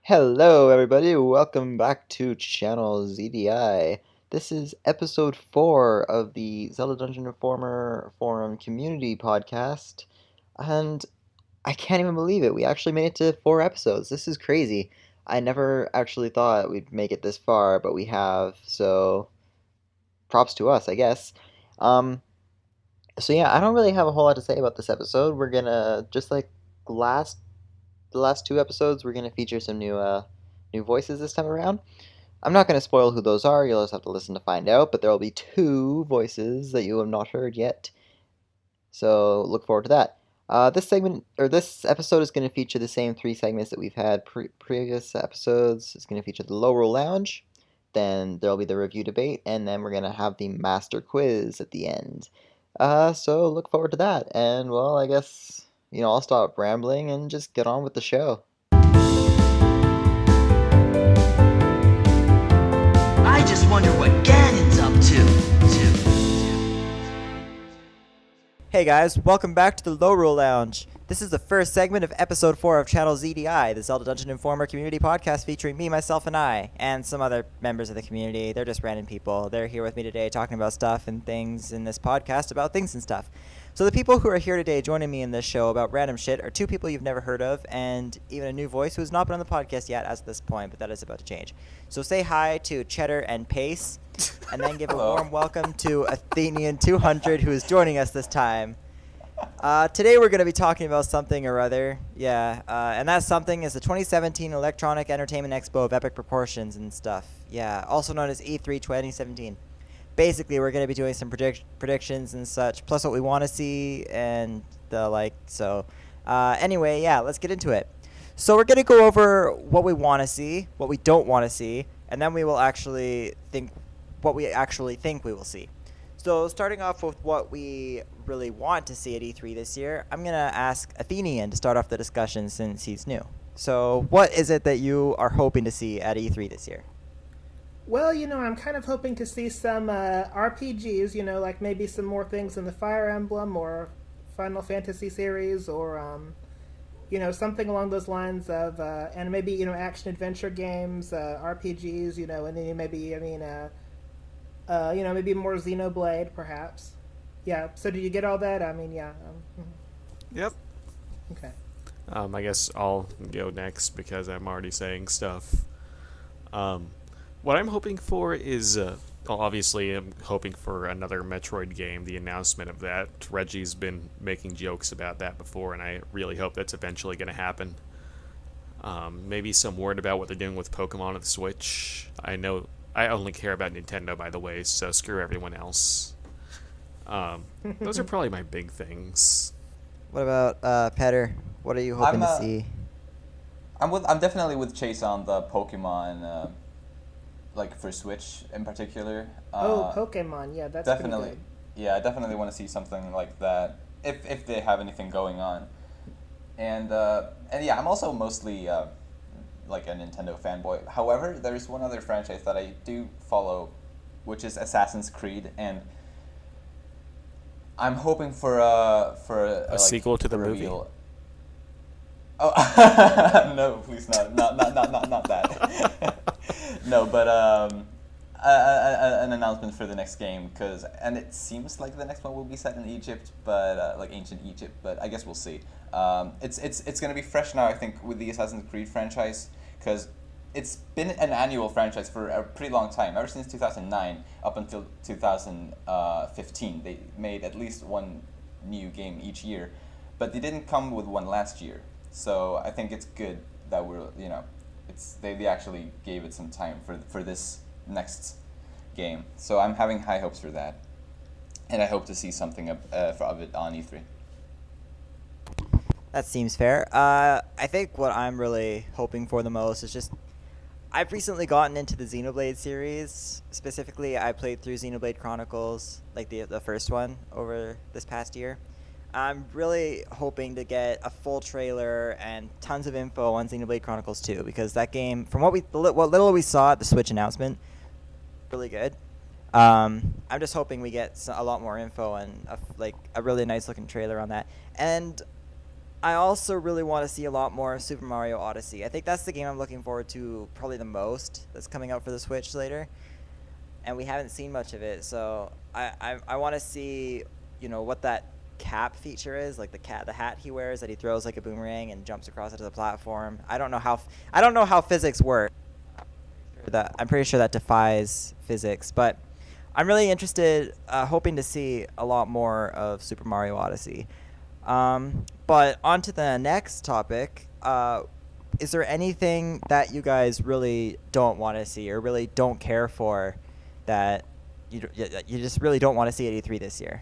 Hello, everybody. Welcome back to Channel ZDI. This is episode 4 of the Zelda Dungeon Informer Forum Community Podcast, and I can't even believe it. We actually made it to 4 episodes. This is crazy. I never actually thought we'd make it this far, but we have, so props to us, I guess. Um, so yeah, I don't really have a whole lot to say about this episode. We're gonna, just like last the last 2 episodes, we're gonna feature some new voices this time around. I'm not gonna spoil who those are. You'll just have to listen to find out. But there will be 2 voices that you have not heard yet. So look forward to that. This episode is going to feature the same 3 segments that we've had previous episodes. It's going to feature the Lorule Lounge, then there'll be the review debate, and then we're going to have the master quiz at the end. So look forward to that. And well, I guess I'll stop rambling and just get on with the show. I just wonder what Ganon's up to. Hey guys, welcome back to the Lorule Lounge. This is the first segment of episode 4 of Channel ZDI, the Zelda Dungeon Informer community podcast featuring me, myself, and I, and some other members of the community. They're just random people. They're here with me today talking about stuff and things in this podcast about things and stuff. So the people who are here today joining me in this show about random shit are 2 people you've never heard of, and even a new voice who has not been on the podcast yet as of this point, but that is about to change. So say hi to Cheddar and Pace, and then give a warm welcome to Athenian200, who is joining us this time. Today we're going to be talking about something or other, and that something is the 2017 Electronic Entertainment Expo of epic proportions and stuff, also known as E3 2017. Basically, we're going to be doing some predictions and such, plus what we want to see and the like. So, anyway, let's get into it. So we're going to go over what we want to see, what we don't want to see, and then we will actually think what we actually think we will see. So starting off with what we really want to see at E3 this year, I'm going to ask Athenian to start off the discussion since he's new. So what is it that you are hoping to see at E3 this year? Well, I'm kind of hoping to see some RPGs, like maybe some more things in the Fire Emblem or Final Fantasy series or, something along those lines of, and maybe, action-adventure games, RPGs, and then maybe, maybe more Xenoblade, perhaps. Yeah, so did you get all that? Yep. Okay. I guess I'll go next because I'm already saying stuff. What I'm hoping for is, obviously I'm hoping for another Metroid game, the announcement of that. Reggie's been making jokes about that before, and I really hope that's eventually going to happen. Maybe some word about what they're doing with Pokemon on the Switch. I know I only care about Nintendo, by the way, so screw everyone else. Those are probably my big things. What about Petter? What are you hoping to see? I'm definitely with Chase on the Pokemon, for Switch in particular. Pokemon, yeah, that's definitely. Pretty good. Yeah, I definitely want to see something like that if they have anything going on. And yeah, I'm also mostly like a Nintendo fanboy. However, there's one other franchise that I do follow, which is Assassin's Creed, and I'm hoping for a sequel to the movie. Oh no! Please not that. No, but an announcement for the next game, and it seems like the next one will be set in Egypt, but like ancient Egypt. But I guess we'll see. It's gonna be fresh now, I think, with the Assassin's Creed franchise, because it's been an annual franchise for a pretty long time, ever since 2009 up until 2015. They made at least one new game each year, but they didn't come with one last year. So I think it's good that they actually gave it some time for this next game. So I'm having high hopes for that, and I hope to see something of it on E3. That seems fair. I think what I'm really hoping for the most is just, I've recently gotten into the Xenoblade series. Specifically, I played through Xenoblade Chronicles, like the first one, over this past year. I'm really hoping to get a full trailer and tons of info on Xenoblade Chronicles 2, because that game, from what little we saw at the Switch announcement, really good. I'm just hoping we get a lot more info and a really nice looking trailer on that. And I also really want to see a lot more of Super Mario Odyssey. I think that's the game I'm looking forward to probably the most that's coming out for the Switch later. And we haven't seen much of it, so I want to see, what that cap feature is, like the hat he wears that he throws like a boomerang and jumps across it to the platform. I don't know how physics work. I'm pretty sure that defies physics, but I'm really interested, hoping to see a lot more of Super Mario Odyssey. But on to the next topic. Is there anything that you guys really don't want to see or really don't care for that you just really don't want to see at E3 this year?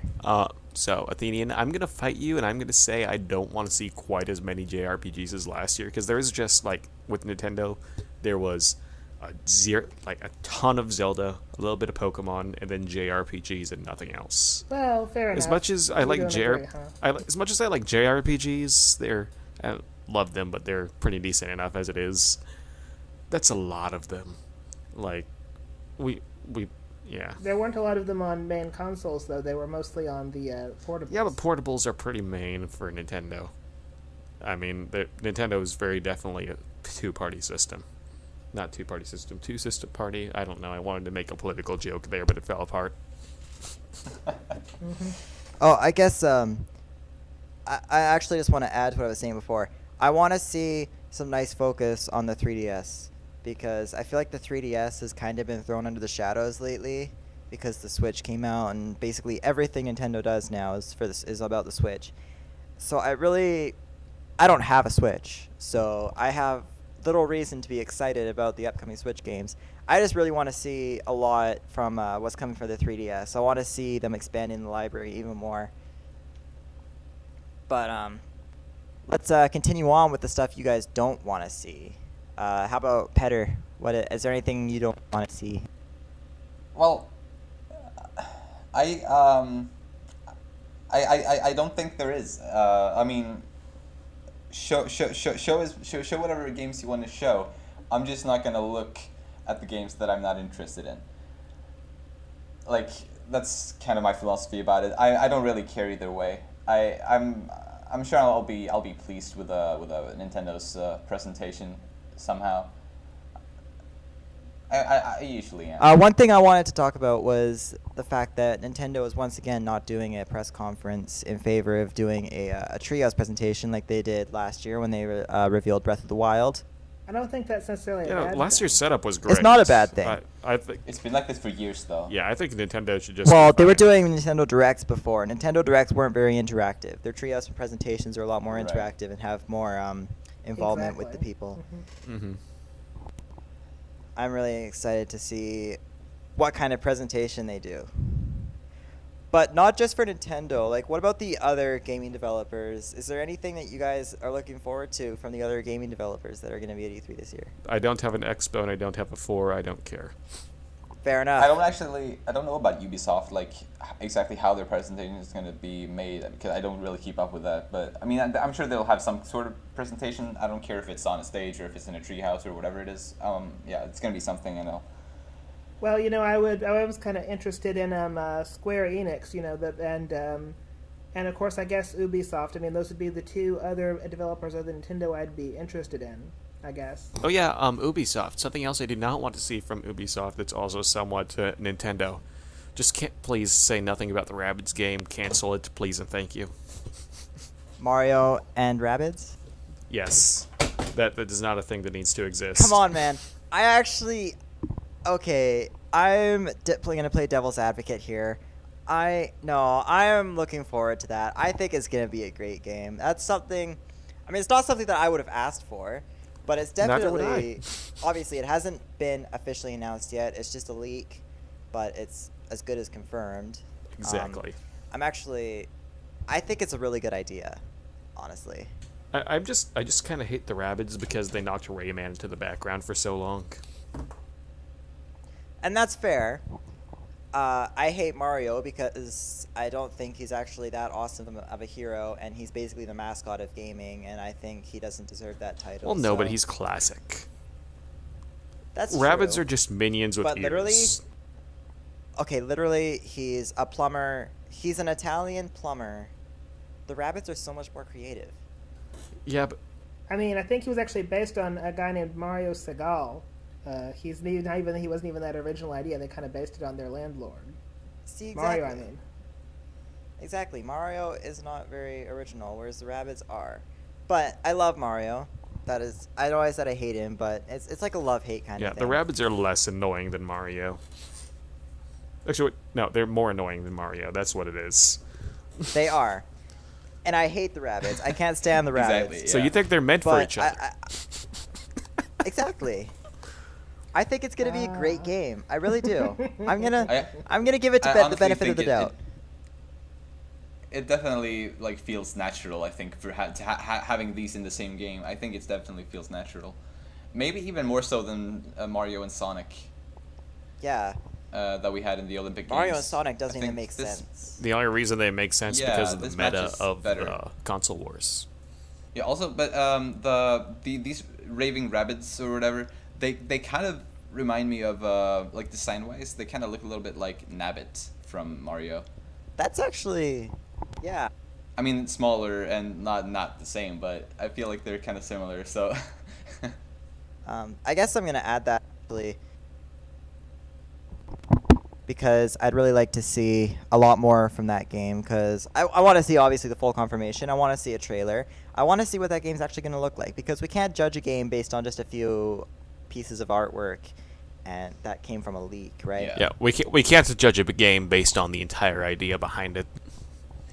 So, Athenian, I'm going to fight you, and I'm going to say I don't want to see quite as many JRPGs as last year, because there is just, like, with Nintendo, there was a ton of Zelda, a little bit of Pokemon, and then JRPGs and nothing else. Well, fair enough. As much as I like JRPGs, I love them, but they're pretty decent enough as it is. That's a lot of them. Like, yeah. There weren't a lot of them on main consoles, though. They were mostly on the portables. Yeah, but portables are pretty main for Nintendo. I mean, Nintendo is very definitely a two-party system. Not two-party system, two-system party. I don't know. I wanted to make a political joke there, but it fell apart. Mm-hmm. Oh, I guess I actually just want to add to what I was saying before. I want to see some nice focus on the 3DS, because I feel like the 3DS has kind of been thrown under the shadows lately because the Switch came out, and basically everything Nintendo does now is about the Switch. So I don't have a Switch, so I have little reason to be excited about the upcoming Switch games. I just really want to see a lot from what's coming for the 3DS. I want to see them expanding the library even more. But let's continue on with the stuff you guys don't want to see. How about Petter? Is there anything you don't want to see? Well, I don't think there is. I mean, show whatever games you want to show. I'm just not gonna look at the games that I'm not interested in. Like, that's kind of my philosophy about it. I don't really care either way. I'm sure I'll be pleased with a Nintendo's presentation somehow. I usually am. One thing I wanted to talk about was the fact that Nintendo is once again not doing a press conference in favor of doing a Treehouse presentation like they did last year when they revealed Breath of the Wild. I don't think that's necessarily a bad last thing. year's setup was great. It's not a bad thing. I think It's been like this for years, though. Yeah, I think Nintendo should just. Well, they were doing Nintendo Directs before. Nintendo Directs weren't very interactive. Their Treehouse presentations are a lot more Right. interactive and have more involvement with the Exactly. people. Mm-hmm. I'm really excited to see what kind of presentation they do. But not just for Nintendo. Like, what about the other gaming developers? Is there anything that you guys are looking forward to from the other gaming developers that are going to be at E3 this year? I don't have an Expo and I don't have a 4. I don't care. Fair enough. I don't know about Ubisoft, like exactly how their presentation is going to be made, because I don't really keep up with that. But I mean, I'm sure they'll have some sort of presentation. I don't care if it's on a stage or if it's in a treehouse or whatever it is. Yeah, it's going to be something, I know. Well, I was kind of interested in Square Enix, and of course I guess Ubisoft. I mean, those would be the two other developers other than Nintendo I'd be interested in, I guess. Oh yeah, Ubisoft. Something else I do not want to see from Ubisoft that's also somewhat Nintendo. Just can't please say nothing about the Rabbids game. Cancel it, please and thank you. Mario and Rabbids? Yes. That is not a thing that needs to exist. Come on, man. Okay, I'm going to play devil's advocate here. I am looking forward to that. I think it's going to be a great game. That's something, I mean, it's not something that I would have asked for, but it's Neither would definitely, obviously it hasn't been officially announced yet. It's just a leak, but it's as good as confirmed. Exactly. I think it's a really good idea, honestly. I just kind of hate the Rabbids because they knocked Rayman into the background for so long. And that's fair. I hate Mario because I don't think he's actually that awesome of a hero, and he's basically the mascot of gaming, and I think he doesn't deserve that title. Well, no, so. but he's classic. That's Rabbids true. are just minions with But ears. literally, he's a plumber. He's an Italian plumber. The Rabbids are so much more creative. Yeah, but I mean, I think he was actually based on a guy named Mario Segal. He wasn't even that original idea. They kind of based it on their landlord. See, exactly. Mario, I mean. Exactly. Mario is not very original, whereas the Rabbids are. But I love Mario. That is, I always said I hate him, but it's like a love-hate kind yeah, of the thing. Rabbids are less annoying than Mario. Actually, no, they're more annoying than Mario. That's what it is. They are. And I hate the Rabbids. I can't stand the Rabbids. Exactly. So Yeah. you think they're meant for But each other? exactly. I think it's gonna be a great game. I really do. I'm gonna give it I the honestly benefit of think the doubt. It definitely like feels natural. I think for having these in the same game, I think it definitely feels natural. Maybe even more so than Mario and Sonic Yeah. that we had in the Olympic Mario Games. and Sonic doesn't I even think make this- sense. The only reason they make sense Yeah, because of the this meta matches of better. console wars. Yeah. Also, but these raving rabbits or whatever, they kind of remind me of like design wise, they kind of look a little bit like Nabbit from Mario. That's actually, yeah. I mean, smaller and not the same, but I feel like they're kind of similar. So. I guess I'm gonna add that actually because I'd really like to see a lot more from that game because I want to see obviously the full confirmation. I want to see a trailer. I want to see what that game's actually going to look like because we can't judge a game based on just a few pieces of artwork and that came from a leak, right? Yeah. Yeah, we can't judge a game based on the entire idea behind it.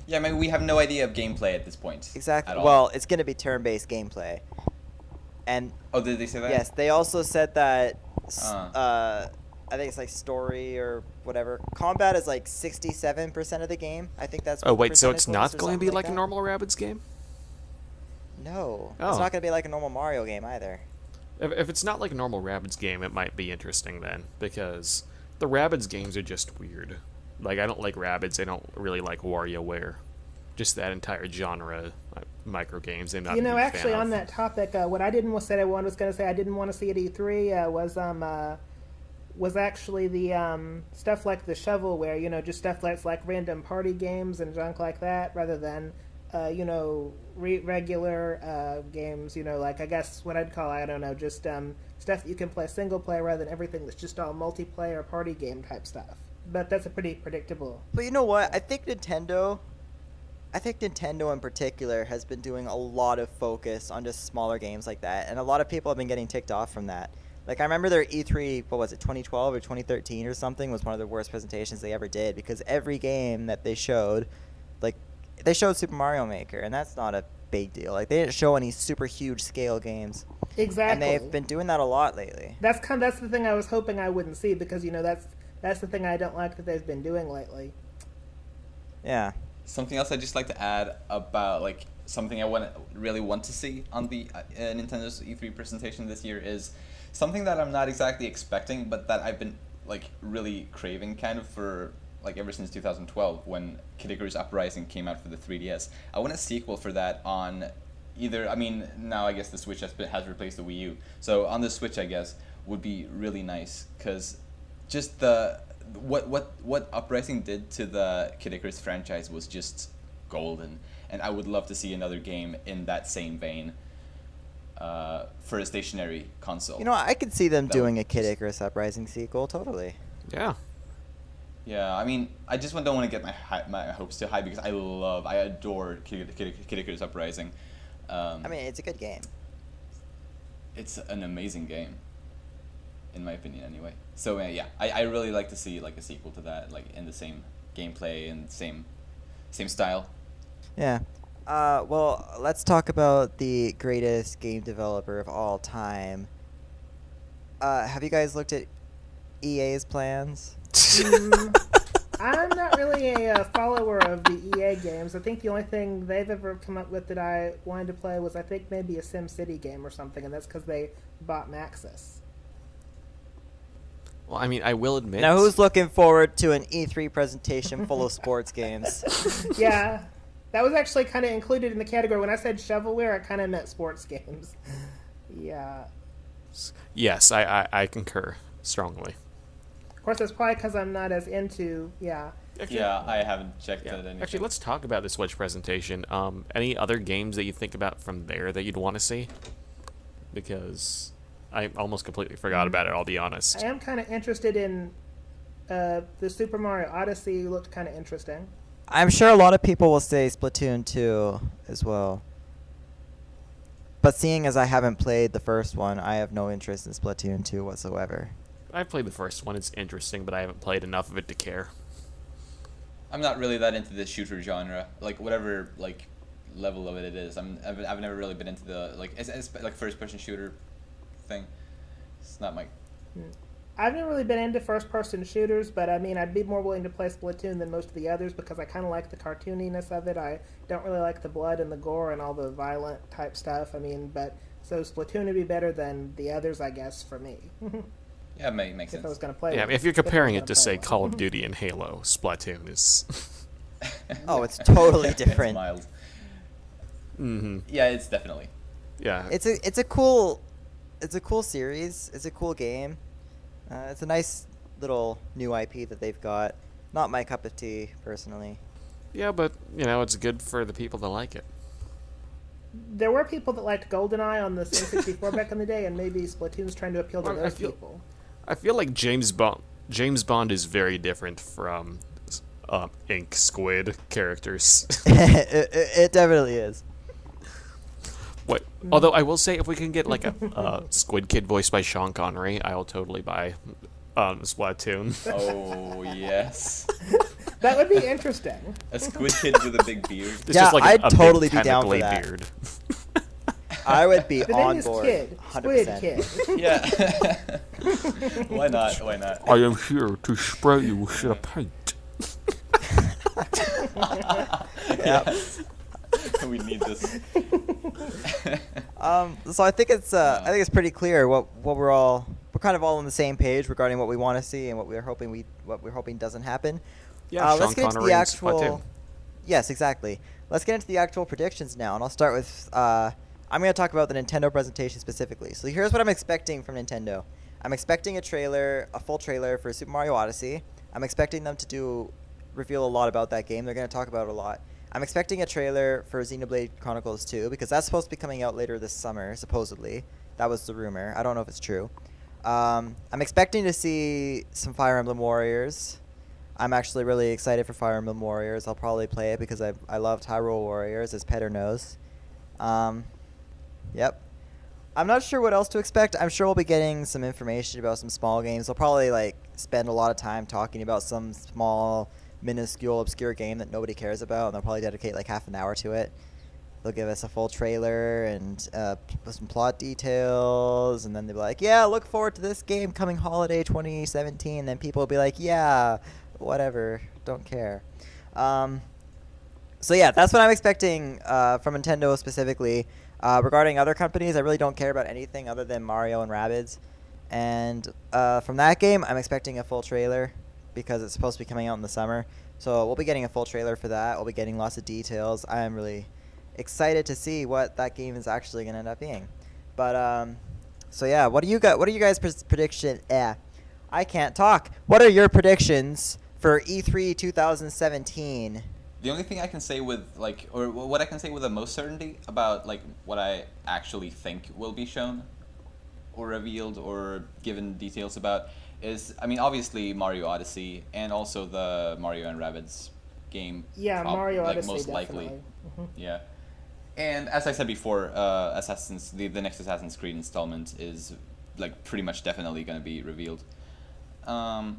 Yeah, I mean, we have no idea of gameplay at this point. Exactly. At all. Well, it's going to be turn-based gameplay. And Oh, did they say that? yes, they also said that Uh. I think it's like story or whatever. Combat is like 67% of the game. I think that's. Oh what the wait, so it's percentage was not or going to be something like a that. normal Rabbids game? No, Oh. it's not going to be like a normal Mario game either. If it's not like a normal Rabbids game, it might be interesting then, because the Rabbids games are just weird. Like, I don't like Rabbids, I don't really like WarioWare. Just that entire genre, micro games. I'm not You a know, big actually, fan on of. that topic, what I didn't was say I was going to say I didn't want to see at E3 was actually the stuff like the shovelware. You know, just stuff that's like random party games and junk like that, rather than you know regular games. You know, like I guess what I'd call I don't know, just stuff that you can play single player rather than everything that's just all multiplayer party game type stuff. But that's a pretty predictable. But you know what? I think Nintendo in particular has been doing a lot of focus on just smaller games like that, and a lot of people have been getting ticked off from that. Like, I remember their E3, what was it, 2012 or 2013 or something, was one of the worst presentations they ever did, because every game that they showed, like, they showed Super Mario Maker, and that's not a big deal. Like, they didn't show any super huge scale games. Exactly. And they've been doing that a lot lately. That's the thing I was hoping I wouldn't see, because you know that's the thing I don't like that they've been doing lately. Yeah. Something else I'd just like to add about like something I really want to see on the Nintendo's E3 presentation this year is something that I'm not exactly expecting, but that I've been like really craving kind of for like ever since 2012 when Kid Icarus Uprising came out for the 3DS. I want a sequel for that on either. I mean, now I guess the Switch has replaced the Wii U, so on the Switch I guess would be really nice because just what Uprising did to the Kid Icarus franchise was just golden, and I would love to see another game in that same vein for a stationary console. You know, I could see them That doing would a Kid just- Icarus Uprising sequel, totally. Yeah. Yeah, I mean, I just don't want to get my hopes too high because I adore Kid Icarus Uprising. I mean, it's a good game. It's an amazing game, in my opinion, anyway. So yeah, I really like to see like a sequel to that, like in the same gameplay and same style. Yeah. Well, let's talk about the greatest game developer of all time. Have you guys looked at EA's plans? I'm not really a follower of the EA games. I think the only thing they've ever come up with that I wanted to play was I think maybe a SimCity game or something, and that's because they bought Maxis. Well, I mean, I will admit. Now, who's looking forward to an E3 presentation full of sports games? Yeah, that was actually kind of included in the category. When I said shovelware, I kind of meant sports games. Yeah. Yes, I concur strongly. Of course, that's probably because I'm not as into, Actually, Yeah, I haven't checked yeah. out anything. Actually, let's talk about the Switch presentation. Any other games that you think about from there that you'd want to see? Because I almost completely forgot about it, I'll be honest. I am kind of interested in the Super Mario Odyssey. Looked kind of interesting. I'm sure a lot of people will say Splatoon 2 as well. But seeing as I haven't played the first one, I have no interest in Splatoon 2 whatsoever. I've played the first one, it's interesting, but I haven't played enough of it to care. I'm not really that into the shooter genre. Like whatever like level of it is. I've never really been into the it's like first person shooter thing. It's not my. I've never really been into first-person shooters, but I mean, I'd be more willing to play Splatoon than most of the others because I kind of like the cartooniness of it. I don't really like the blood and the gore and all the violent type stuff. I mean, but so Splatoon would be better than the others, I guess, for me. Yeah, makes If I was sense. going to play Yeah, one. if you're comparing I was it to, gonna play say, one. Call of Duty and Halo, Splatoon is... Oh, it's totally It's different. mild. Mm-hmm. Yeah, it's definitely. Yeah. It's a cool series. It's a cool game. It's a nice little new IP that they've got. Not my cup of tea, personally. Yeah, but, you know, it's good for the people that like it. There were people that liked GoldenEye on the N64 back in the day, and maybe Splatoon's trying to appeal to Well, I those feel- people. I feel like James Bond is very different from Ink Squid characters. It definitely is. What? Although I will say, if we can get like a Squid Kid voiced by Sean Connery, I'll totally buy Splatoon. Oh yes, That would be interesting. a squid kid with a big beard. It's Yeah, just like I'd a totally big be down for tentacly that. beard. I would be The name on is board. Kid. 100%. Squid Kid. Yeah. Why not? Why not? I am here to spray you with a paint. Yep. We need this. So I think it's pretty clear what we're kind of all on the same page regarding what we want to see and what we're hoping doesn't happen. Yeah, Let's Sean get into Connery the and actual. Splatoon. Yes, exactly. Let's get into the actual predictions now, and I'll start with. I'm going to talk about the Nintendo presentation specifically. So here's what I'm expecting from Nintendo. I'm expecting a full trailer for Super Mario Odyssey. I'm expecting them to reveal a lot about that game. They're going to talk about it a lot. I'm expecting a trailer for Xenoblade Chronicles 2 because that's supposed to be coming out later this summer, supposedly. That was the rumor. I don't know if it's true. I'm expecting to see some Fire Emblem Warriors. I'm actually really excited for Fire Emblem Warriors. I'll probably play it because I love Hyrule Warriors, as Petter knows. Yep. I'm not sure what else to expect. I'm sure we'll be getting some information about some small games. They'll probably spend a lot of time talking about some small, minuscule, obscure game that nobody cares about, and they'll probably dedicate half an hour to it. They'll give us a full trailer and some plot details, and then they'll be like, yeah, look forward to this game coming holiday 2017. And then people will be like, yeah, whatever, don't care. So yeah, that's what I'm expecting from Nintendo specifically. Regarding other companies, I really don't care about anything other than Mario and Rabbids. And from that game, I'm expecting a full trailer because it's supposed to be coming out in the summer. So we'll be getting a full trailer for that. We'll be getting lots of details. I am really excited to see what that game is actually going to end up being. But so yeah, what do you guys prediction? I can't talk. What are your predictions for E3 2017? The only thing I can say with or what I can say with the most certainty about what I actually think will be shown, or revealed, or given details about is, I mean, obviously Mario Odyssey and also the Mario and Rabbids game. Yeah, Mario Odyssey, most definitely. likely. Yeah. And as I said before, the next Assassin's Creed installment is pretty much definitely going to be revealed. I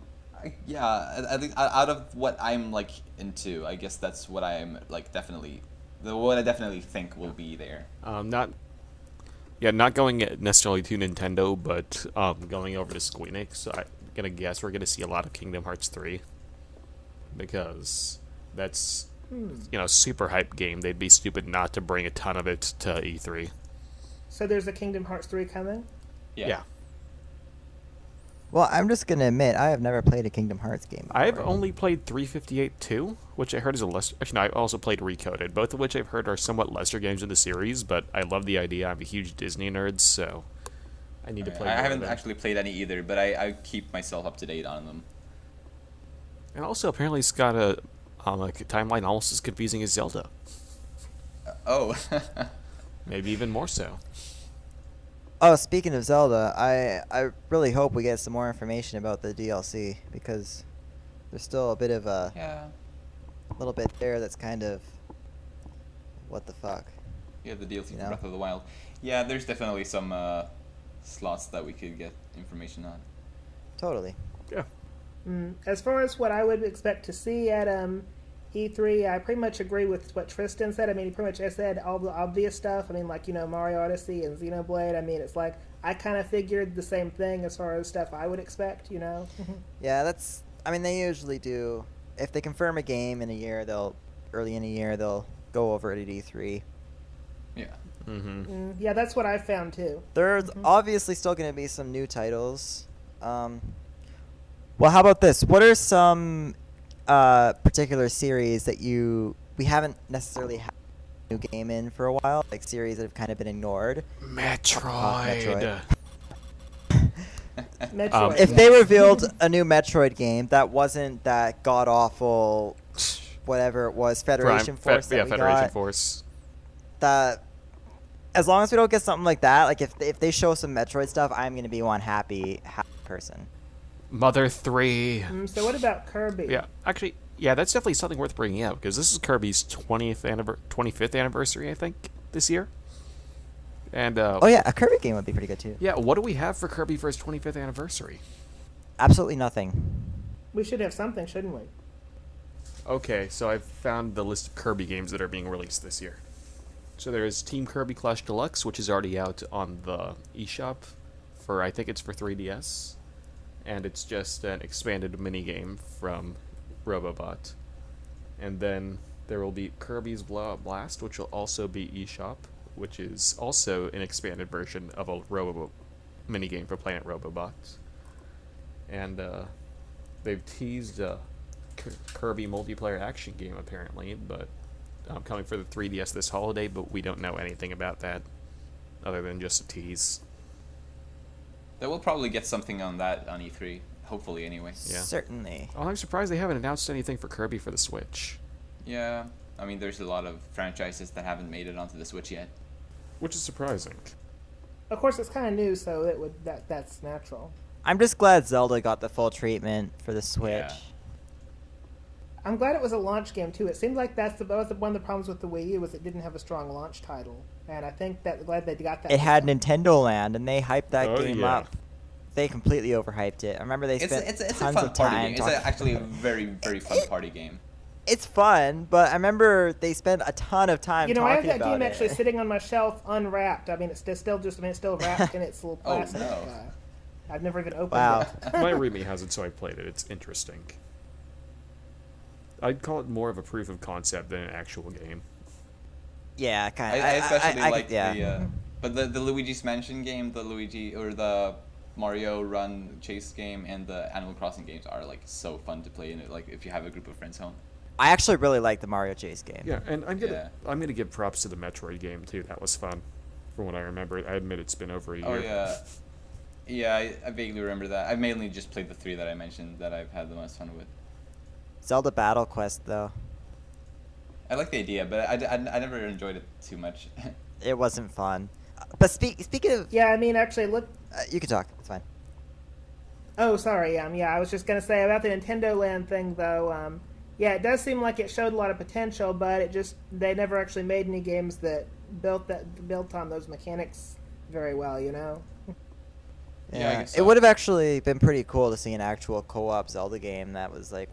think out of what I'm into, I guess that's what I'm definitely what I definitely think will be there. Not going necessarily to Nintendo, but going over to Square Enix. I'm gonna guess we're gonna see a lot of Kingdom Hearts 3 because that's super hype game. They'd be stupid not to bring a ton of it to E3. So there's a Kingdom Hearts 3 coming? Yeah. Well, I'm just going to admit, I have never played a Kingdom Hearts game before. I've only played 358-2, which I heard is a lesser... Actually, no, I also played Recoded, both of which I've heard are somewhat lesser games in the series, but I love the idea. I'm a huge Disney nerd, so I need to play I more of haven't them. actually played any either, but I keep myself up to date on them. And also, apparently, it's got a timeline almost as confusing as Zelda. Oh. Maybe even more so. Oh, speaking of Zelda, I really hope we get some more information about the DLC, because there's still a bit of a Yeah. little bit there that's kind of what the fuck. Yeah, the DLC You for know? Breath of the Wild. Yeah, there's definitely some slots that we could get information on. Totally. Yeah. As far as what I would expect to see at E3, I pretty much agree with what Tristan said. I mean, he pretty much said all the obvious stuff. I mean, like, Mario Odyssey and Xenoblade. I mean, it's like, I kind of figured the same thing as far as stuff I would expect, Yeah, that's. I mean, they usually do. If they confirm a game in a year, early in a year they'll go over it at E3. Yeah. Mm-hmm. Yeah, that's what I found too. There's obviously still going to be some new titles. Well, how about this? What are some particular series that we haven't necessarily had a new game in for a while, like series that have kind of been ignored? Metroid. Metroid. If they revealed a new Metroid game that wasn't that god awful, whatever it was, Federation Force. That we Federation got, Force. That, as long as we don't get something like that, like if they show some Metroid stuff, I'm gonna be one happy person. Mother 3. So what about Kirby? Yeah, actually, that's definitely something worth bringing up, because this is Kirby's 25th anniversary, I think, this year. And Oh yeah, a Kirby game would be pretty good too. yeah, what do we have for Kirby for his 25th anniversary? Absolutely nothing. We should have something, shouldn't we? Okay, so I've found the list of Kirby games that are being released this year. So there is Team Kirby Clash Deluxe, which is already out on the eShop I think it's for 3DS. And it's just an expanded minigame from Robobot. And then there will be Kirby's Blowout Blast, which will also be eShop, which is also an expanded version of a minigame for Planet Robobot. And they've teased a Kirby multiplayer action game, apparently, but coming for the 3DS this holiday, but we don't know anything about that other than just a tease. That we'll probably get something on that on E3, hopefully anyway. Yeah. Certainly. Oh, I'm surprised they haven't announced anything for Kirby for the Switch. Yeah, I mean, there's a lot of franchises that haven't made it onto the Switch yet. Which is surprising. Of course, it's kind of new, so that's natural. I'm just glad Zelda got the full treatment for the Switch. Yeah. I'm glad it was a launch game too. It seemed like that was one of the problems with the Wii U was it didn't have a strong launch title, and I think glad they got that. It had Nintendo Land, and they hyped that game yeah. up. They completely overhyped it. I remember they spent It's a tons fun of party time game. It's talking. actually a very, very fun party game. It's fun, but I remember they spent a ton of time I have talking that about game it. actually sitting on my shelf unwrapped. I mean, it's still wrapped in its little Oh, plastic. no. I've never even opened Wow. it. My roommate has it, so I played it. It's interesting. I'd call it more of a proof of concept than an actual game. Yeah, kind of. I especially like yeah. but the Luigi's Mansion game, the Luigi or the Mario Run Chase game, and the Animal Crossing games are like so fun to play in it. Like if you have a group of friends home. I actually really like the Mario Chase game. Yeah, and I'm gonna give props to the Metroid game too. That was fun, from what I remember. I admit it's been over a year. Oh yeah, yeah. I vaguely remember that. I've mainly just played the 3 that I mentioned that I've had the most fun with. Zelda Battle Quest, though, I like the idea, but I never enjoyed it too much. it wasn't fun. But speaking of, Yeah, I mean, actually, look. you can talk. It's fine. Oh, sorry. Yeah, I was just gonna say about the Nintendo Land thing, though. Yeah, it does seem like it showed a lot of potential, but they never actually made any games that built on those mechanics very well. Yeah, I guess It so. would have actually been pretty cool to see an actual co-op Zelda game that was like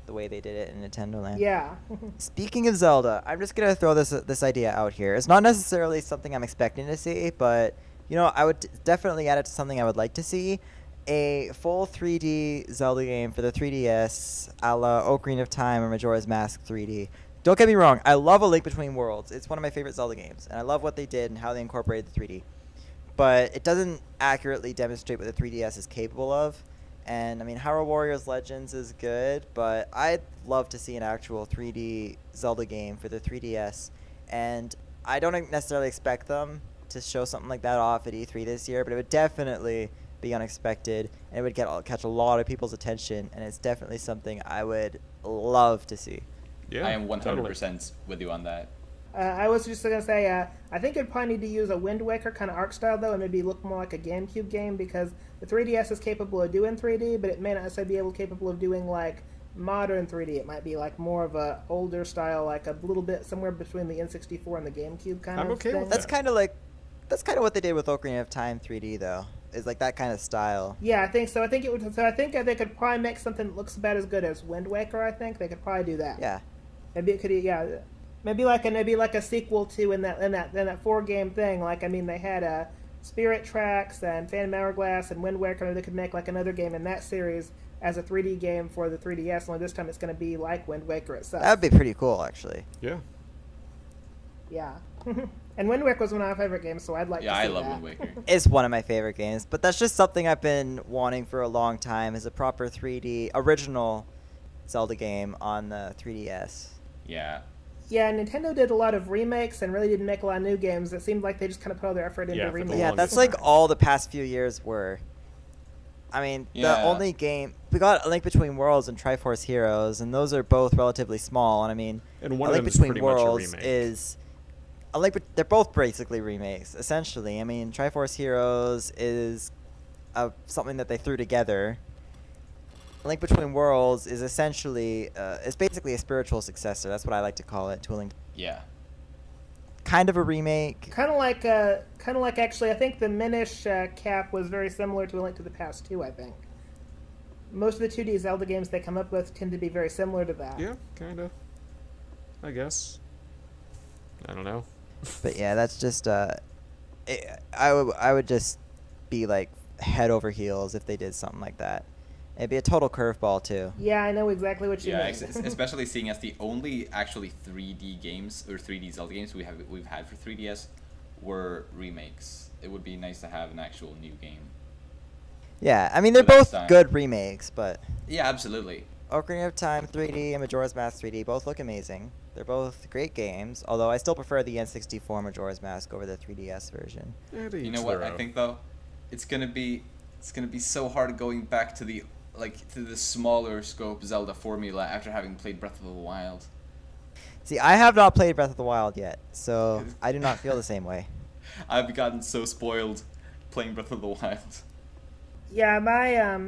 the way they did it in Nintendo Land. Yeah. Speaking of Zelda, I'm just gonna throw this idea out here. It's not necessarily something I'm expecting to see, but I would definitely add it to something I would like to see. A full 3D Zelda game for the 3DS, a la Ocarina of Time or Majora's Mask 3D. Don't get me wrong, I love A Link Between Worlds. It's one of my favorite Zelda games, and I love what they did and how they incorporated the 3D. But it doesn't accurately demonstrate what the 3DS is capable of. And I mean, Hyrule Warriors Legends is good, but I'd love to see an actual 3D Zelda game for the 3DS. And I don't necessarily expect them to show something like that off at E3 this year, but it would definitely be unexpected, and it would catch a lot of people's attention, and it's definitely something I would love to see. Yeah, I am 100% totally. with you on that. I was just gonna say, I think it'd probably need to use a Wind Waker kind of art style though, and maybe look more like a GameCube game, because the 3DS is capable of doing 3D, but it may not necessarily be capable of doing like modern 3D. It might be like more of a older style, like a little bit somewhere between the N64 and the GameCube kind I'm of okay thing. with That's that. kind of what they did with Ocarina of Time 3D though. Is like that kind of style. Yeah, I think so. I think it would. So I think they could probably make something that looks about as good as Wind Waker. I think they could probably do that. Yeah. Maybe it could. Yeah. Maybe like a sequel to in that 4-game thing. Like, I mean, they had Spirit Tracks and Phantom Hourglass and Wind Waker. Maybe they could make like another game in that series as a 3D game for the 3DS. Only this time it's going to be like Wind Waker itself. That would be pretty cool, actually. Yeah. Yeah. And Wind Waker was one of my favorite games, so I'd like to see Yeah, I love that. Wind Waker. It's one of my favorite games, but that's just something I've been wanting for a long time, is a proper 3D original Zelda game on the 3DS. Yeah. Yeah, Nintendo did a lot of remakes and really didn't make a lot of new games. It seemed like they just kind of put all their effort into Yeah, for the remakes. Yeah, longest that's like time. all the past few years were. I mean, the Yeah. only game we got A Link Between Worlds and Triforce Heroes, and those are both relatively small. And I mean, And one A of Link them is Between pretty much a Worlds remake. is they're both basically remakes, essentially. I mean, Triforce Heroes is something that they threw together. A Link Between Worlds is essentially it's basically a spiritual successor. That's what I like to call it. To A Link, Yeah. kind of a remake. Kind of like actually, I think the Minish cap was very similar to A Link to the Past too. I think most of the 2D Zelda games they come up with tend to be very similar to that. Yeah, kind of. I guess. I don't know. But yeah, that's just I would just be like head over heels if they did something like that. It'd be a total curveball too. Yeah, I know exactly what you Yeah, mean. especially seeing as the only actually 3D games or 3D Zelda games we've had for 3DS were remakes. It would be nice to have an actual new game. Yeah, I mean they're So that's both fine. good remakes, but Yeah, absolutely. Ocarina of Time 3D and Majora's Mask 3D both look amazing. They're both great games, although I still prefer the N64 Majora's Mask over the 3DS version. Yeah, to You each know what their I own. think though? It's gonna be so hard going back to the smaller scope Zelda formula after having played Breath of the Wild. See, I have not played Breath of the Wild yet, so I do not feel the same way. I've gotten so spoiled playing Breath of the Wild. Yeah, my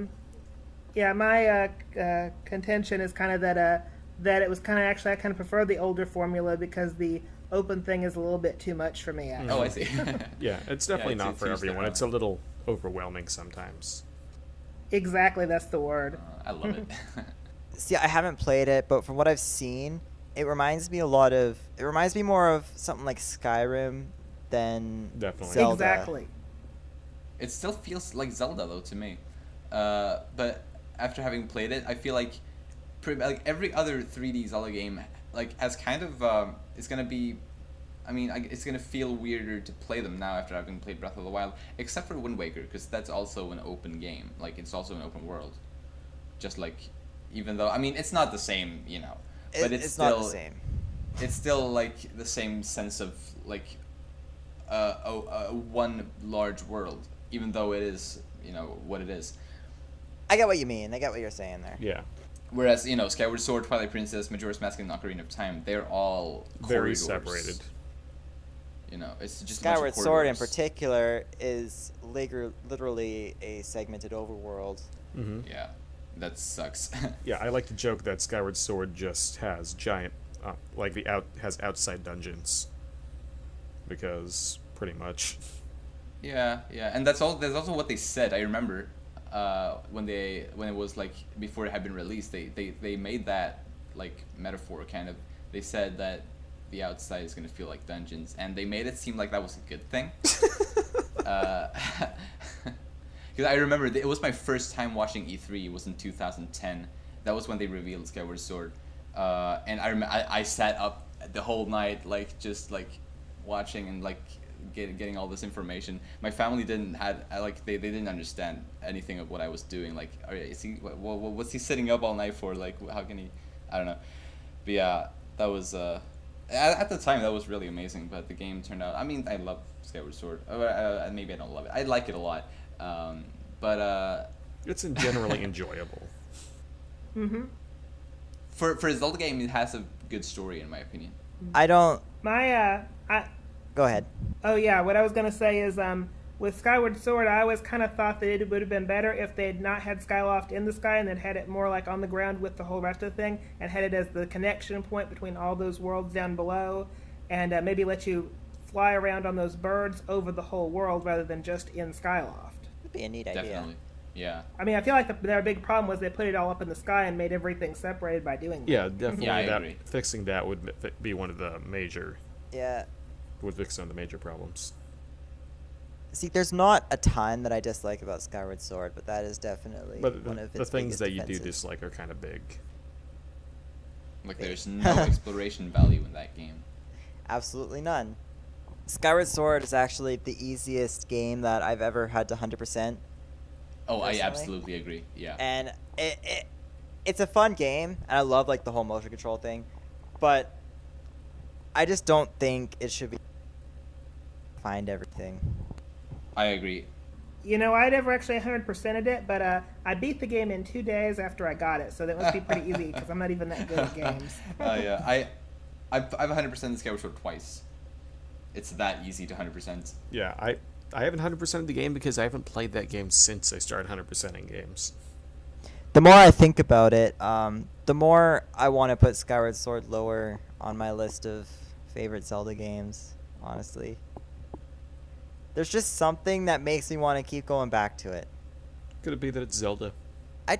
contention is kind of that it was kind of actually I kind of prefer the older formula because the open thing is a little bit too much for me. Actually. Oh, I see. Yeah, it's definitely it's- not it's for each their everyone. own. It's a little overwhelming sometimes. Exactly, that's the word. I love it. See, I haven't played it, but from what I've seen, it reminds me more of something like Skyrim than Definitely. Zelda. Exactly. It still feels like Zelda though to me, but after having played it, I feel like like every other 3D Zelda game like has kind of it's gonna be. I mean, it's gonna feel weirder to play them now after having played Breath of the Wild, except for Wind Waker, because that's also an open game. Like it's also an open world, just like, even though I mean it's not the same, you know, but it's still not the same. It's still like the same sense of like one large world, even though it is, you know, what it is. I get what you mean. I get what you're saying there. Yeah. Whereas, you know, Skyward Sword, Twilight Princess, Majora's Mask, and Ocarina of Time, they're all Very corridors. separated. You know, it's just a bunch Skyward of Sword in corridors. particular is literally a segmented overworld. Mm-hmm. Yeah, that sucks. Yeah, I like to joke that Skyward Sword just has giant, has outside dungeons. Because, pretty much. Yeah, and that's also what they said. I remember when it was like before it had been released, they made that like metaphor kind of. They said that the outside is gonna feel like dungeons, and they made it seem like that was a good thing. Because I remember it was my first time watching E3. It was in 2010. That was when they revealed Skyward Sword, and I sat up the whole night like just like watching and like getting all this information. My family didn't they didn't understand anything of what I was doing. Like, what's he sitting up all night for? Like, how can he? I don't know. But yeah, that was at the time that was really amazing. But the game turned out. I mean, I love Skyward Sword. Maybe I don't love it. I like it a lot. but It's generally enjoyable. Mm-hmm. for a Zelda game, it has a good story in my opinion. I don't. Go ahead. Oh yeah, what I was gonna say is, with Skyward Sword, I always kind of thought that it would have been better if they had not had Skyloft in the sky and then had it more like on the ground with the whole rest of the thing, and had it as the connection point between all those worlds down below, and maybe let you fly around on those birds over the whole world rather than just in Skyloft. That'd be a neat idea. Definitely. Yeah. I mean, I feel like their big problem was they put it all up in the sky and made everything separated by doing that. Yeah, definitely. Yeah, I agree. Fixing that would be one of the major. Yeah. Would fix some of the major problems. See, there's not a ton that I dislike about Skyward Sword, but that is definitely But one of the its things biggest that you do defenses. dislike are kind of big. Like there's no exploration value in that game. Absolutely none. Skyward Sword is actually the easiest game that I've ever had to 100%. Oh, I Personally. absolutely agree. Yeah. And it's a fun game, and I love like the whole motion control thing, but I just don't think it should be find everything. I agree. You know, I never actually 100%ed it, but I beat the game in 2 days after I got it, so that must be pretty easy because I'm not even that good at games. Yeah. I've 100% Skyward Sword twice. It's that easy to 100%. Yeah, I haven't 100%ed the game because I haven't played that game since I started 100%ing games. The more I think about it, the more I want to put Skyward Sword lower on my list of favorite Zelda games, honestly. There's just something that makes me want to keep going back to it. Could it be that it's Zelda? I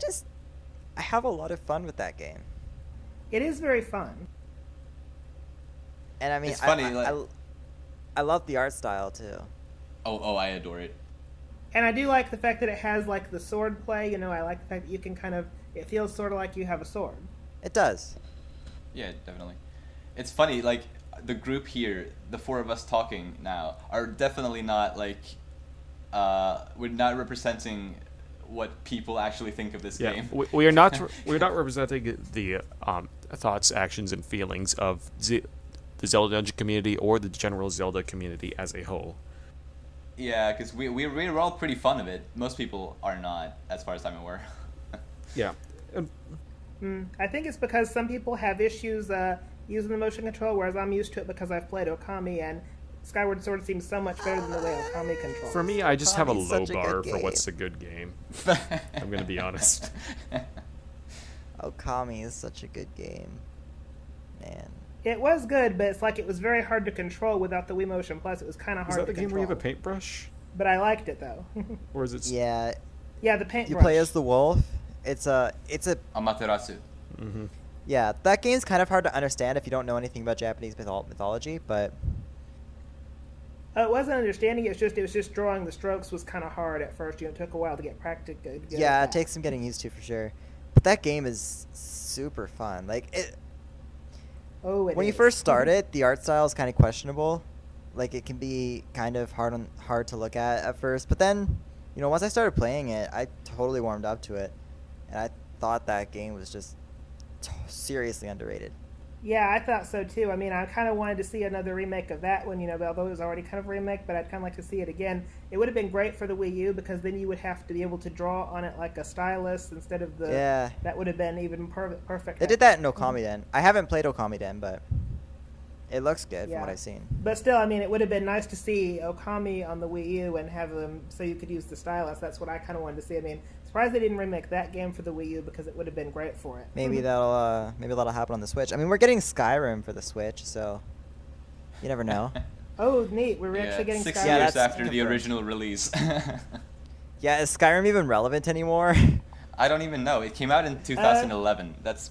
have a lot of fun with that game. It is very fun. And I mean, It's funny, I love the art style too. Oh, I adore it. And I do like the fact that it has like the sword play. You know, I like the fact that you can it feels sort of like you have a sword. It does. Yeah, definitely. It's funny, like, the group here, the four of us talking now, are definitely not, like, we're not representing what people actually think of this Yeah, game. we're not representing the thoughts, actions, and feelings of the Zelda Dungeon community or the general Zelda community as a whole. Yeah, because we're all pretty fond of it. Most people are not, as far as I'm aware. Yeah. I think it's because some people have issues using the motion control, whereas I'm used to it because I've played Okami, and Skyward Sword seems so much better than the way Okami controls. For me, I just have a Okami's low such a bar good for what's a game. good game. I'm going to be honest. Okami is such a good game. Man. It was good, but it's like it was very hard to control without the Wii Motion Plus. It was kind of Is hard that to the game control. where you have a paintbrush? But I liked it though. Or is it... Yeah, Yeah, the paintbrush. you play as the wolf. It's a Amaterasu. Mm-hmm. yeah. That game's kind of hard to understand if you don't know anything about Japanese mythology, but It wasn't understanding. It was just drawing the strokes was kind of hard at first. You know, it took a while to get practice. yeah, it takes some getting used to for sure. But that game is super fun. Like it. Oh, it When you is. first start it, the art style is kind of questionable. Like it can be kind of hard to look at first, but then, you know, once I started playing it, I totally warmed up to it, and I thought that game was just seriously underrated. Yeah, I thought so too. I mean, I kind of wanted to see another remake of that one, you know, although it was already kind of a remake, but I'd kind of like to see it again. It would have been great for the Wii U because then you would have to be able to draw on it like a stylus instead of the. Yeah. That would have been even perfect. They did that in Okami Den. I haven't played Okami Den, but it looks good Yeah. from what I've seen. But still, I mean, it would have been nice to see Okami on the Wii U and have them so you could use the stylus. That's what I kind of wanted to see. I mean, surprised they didn't remake that game for the Wii U because it would have been great for it. Maybe that'll happen on the Switch. I mean, we're getting Skyrim for the Switch, so you never know. Oh, neat! We're Yeah, actually getting 6 Skyrim. Yeah, years that's after the confirmed. original release. Yeah, is Skyrim even relevant anymore? I don't even know. It came out in 2011. It's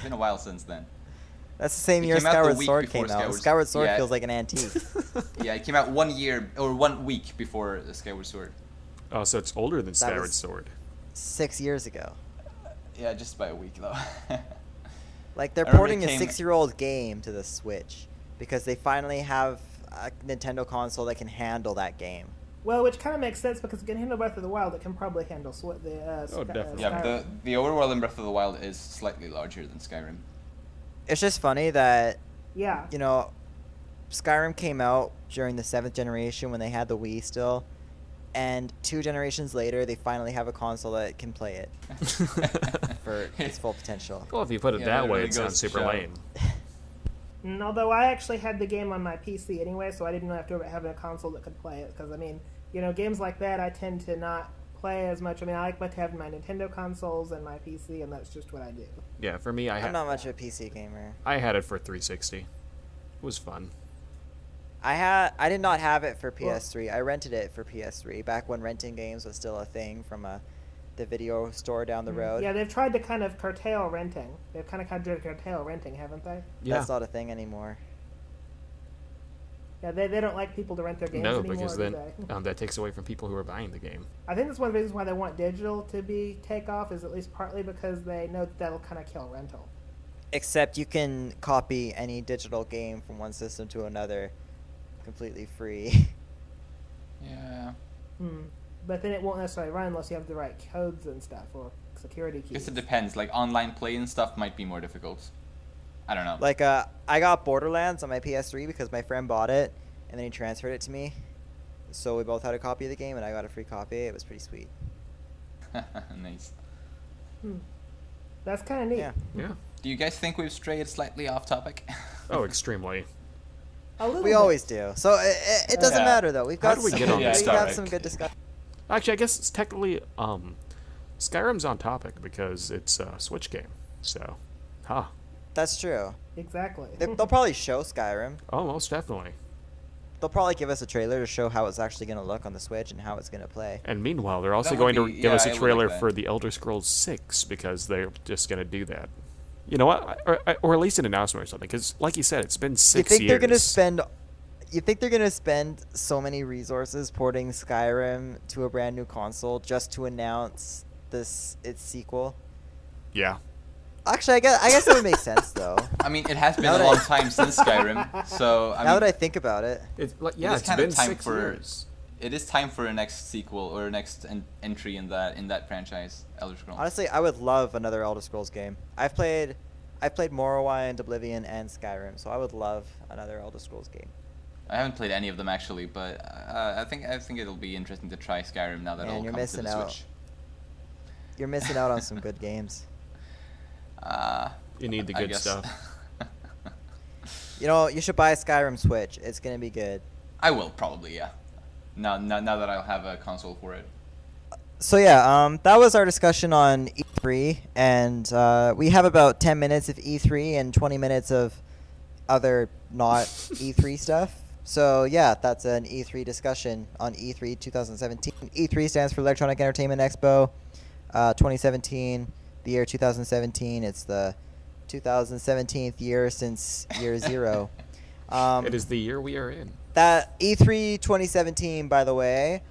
been a while since then. That's the same It year came out the Skyward week Sword before came out. Skyward- Skyward Sword yeah. feels like an antique. Yeah, it came out 1 year or 1 week before the Skyward Sword. Oh, so it's older than Skyward was- Sword. 6 years ago. Yeah, just by a week though. Like they're I remember porting it a came- 6-year-old game to the Switch because they finally have a Nintendo console that can handle that game. Well, which kind of makes sense because it can handle Breath of the Wild. It can probably handle definitely. Yeah, Skyrim. the overworld in Breath of the Wild is slightly larger than Skyrim. It's just funny that, Yeah. you know, Skyrim came out during the 7th generation when they had the Wii still, and 2 generations later, they finally have a console that can play it for its full potential. Well, if you put it Yeah, that that way, really it sounds goes to super show. lame. Although I actually had the game on my PC anyway, so I didn't have to have a console that could play it. Because, I mean, games like that I tend to not play as much. I mean, I like to have my Nintendo consoles and my PC, and that's just what I do. Yeah, for me, I'm not much of a PC gamer. I had it for 360. It was fun. I did not have it for PS3. I rented it for PS3 back when renting games was still a thing from the video store down the road. Yeah, they've tried to kind of curtail renting. They've kind of tried to curtail renting, haven't they? Yeah. That's not a thing anymore. Yeah, they don't like people to rent their games No, anymore, because do then they? that takes away from people who are buying the game. I think that's one of the reasons why they want digital to be take off, is at least partly because they know that'll kind of kill rental. Except you can copy any digital game from one system to another completely free. Yeah. But then it won't necessarily run unless you have the right codes and stuff, or security I guess keys. it depends. Like, online play and stuff might be more difficult. I don't know. Like, I got Borderlands on my PS3 because my friend bought it, and then he transferred it to me. So we both had a copy of the game, and I got a free copy. It was pretty sweet. Nice. That's kind of neat. Yeah. Yeah. Do you guys think we've strayed slightly off topic? Oh, extremely. A little We bit. always do. So it doesn't Yeah. matter, though. We've How got do we get on this we got topic? some good discussion. Actually, I guess it's technically Skyrim's on topic because it's a Switch game. So, That's true. Exactly. They'll probably show Skyrim. oh, most definitely. They'll probably give us a trailer to show how it's actually going to look on the Switch and how it's going to play. And meanwhile, they're also That would going to be- give us yeah, a I would trailer like that. for The Elder Scrolls 6 because they're just going to do that. You know what? Or at least an announcement or something. Because, like you said, it's been 6 You think years. they're going to spend... You think they're going to spend so many resources porting Skyrim to a brand new console just to announce its sequel? Yeah. Actually, I guess that would make sense, though. I mean, it has been Now a that long I- time since Skyrim, so I Now mean, that I think about it. It's It is it's kind of been time 6 for- years. it is time for a next sequel or a next entry in that franchise, Elder Scrolls. Honestly, I would love another Elder Scrolls game. I've played Morrowind, Oblivion, and Skyrim, so I would love another Elder Scrolls game. I haven't played any of them actually, but I think it'll be interesting to try Skyrim now that Man, it'll you're come to missing the out. Switch. You're missing out on some good games. You need the I good guess. stuff. You should buy a Skyrim Switch. It's gonna be good. I will probably, yeah. Now that I'll have a console for it. So yeah, that was our discussion on E3, and we have about 10 minutes of E3 and 20 minutes of other not E3 stuff. So yeah, that's an E3 discussion on E3 2017. E3 stands for Electronic Entertainment Expo 2017. The year 2017. It's the 2017th year since year 0. It is the year we are in. That E3 2017, by the way,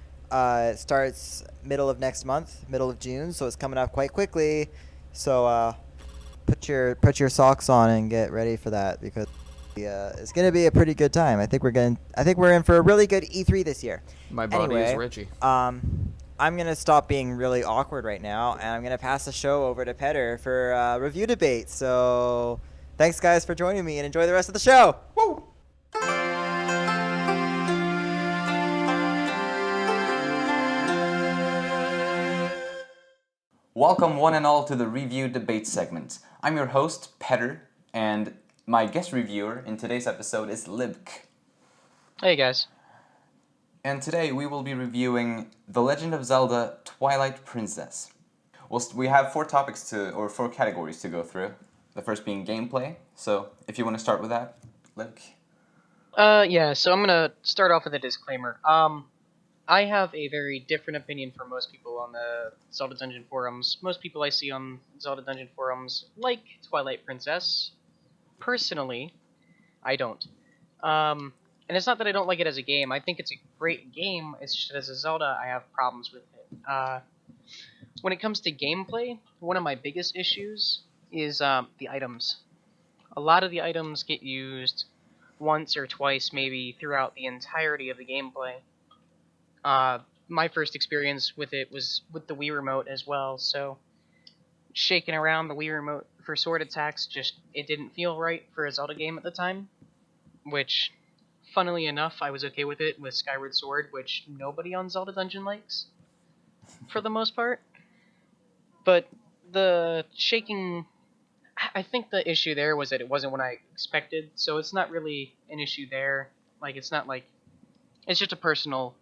starts middle of next month, middle of June, so it's coming up quite quickly. So put your socks on and get ready for that, because it's gonna be a pretty good time. I think we're in for a really good E3 this year. My body Anyway, is Reggie. I'm gonna stop being really awkward right now, and I'm gonna pass the show over to Petter for review debate. So thanks guys for joining me, and enjoy the rest of the show. Woo! Welcome one and all to the review debate segment. I'm your host, Petter, and my guest reviewer in today's episode is Libk. Hey guys. And today we will be reviewing The Legend of Zelda Twilight Princess. We have four categories to go through. The first being gameplay. So if you want to start with that, Libk. Yeah, so I'm gonna start off with a disclaimer. I have a very different opinion from most people on the Zelda Dungeon forums. Most people I see on Zelda Dungeon forums like Twilight Princess. Personally, I don't. And it's not that I don't like it as a game. I think it's a great game. It's just that as a Zelda, I have problems with it. When it comes to gameplay, one of my biggest issues is the items. A lot of the items get used once or twice, maybe, throughout the entirety of the gameplay. My first experience with it was with the Wii Remote as well, so shaking around the Wii Remote for sword attacks, it didn't feel right for a Zelda game at the time, which, funnily enough, I was okay with it with Skyward Sword, which nobody on Zelda Dungeon likes, for the most part. But the shaking, I think the issue there was that it wasn't what I expected, so it's not really an issue there. Like, it's not like, it's just a personal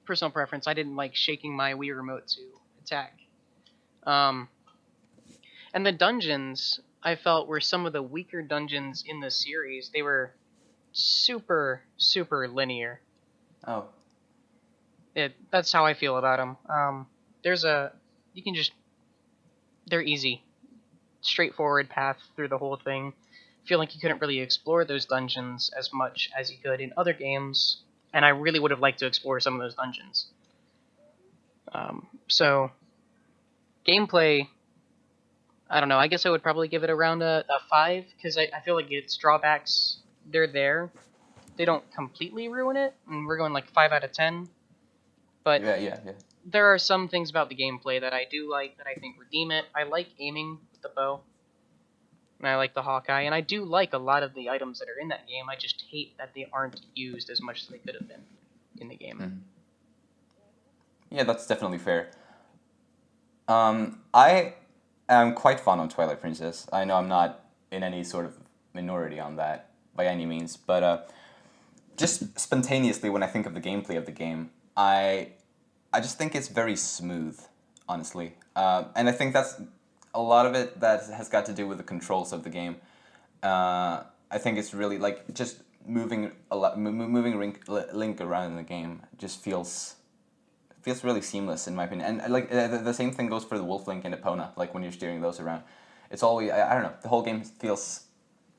preference. I didn't like shaking my Wii remote to attack. And the dungeons, I felt, were some of the weaker dungeons in the series. They were super linear. Oh. That's how I feel about them. They're easy, straightforward path through the whole thing. I feel like you couldn't really explore those dungeons as much as you could in other games, and I really would have liked to explore some of those dungeons. So, gameplay, I don't know, I guess I would probably give it around a 5, because I feel like its drawbacks, they're there. They don't completely ruin it, and we're going like 5 out of 10. But Yeah. there are some things about the gameplay that I do like, that I think redeem it. I like aiming with the bow, and I like the Hawkeye, and I do like a lot of the items that are in that game. I just hate that they aren't used as much as they could have been in the game. Mm-hmm. Yeah, that's definitely fair. I am quite fond of Twilight Princess. I know I'm not in any sort of minority on that by any means, but just spontaneously when I think of the gameplay of the game, I just think it's very smooth, honestly. And I think that's a lot of it that has got to do with the controls of the game. I think it's really like just moving Link around in the game just feels really seamless in my opinion. And like the same thing goes for the Wolf Link and Epona. Like when you're steering those around, it's always I don't know. The whole game feels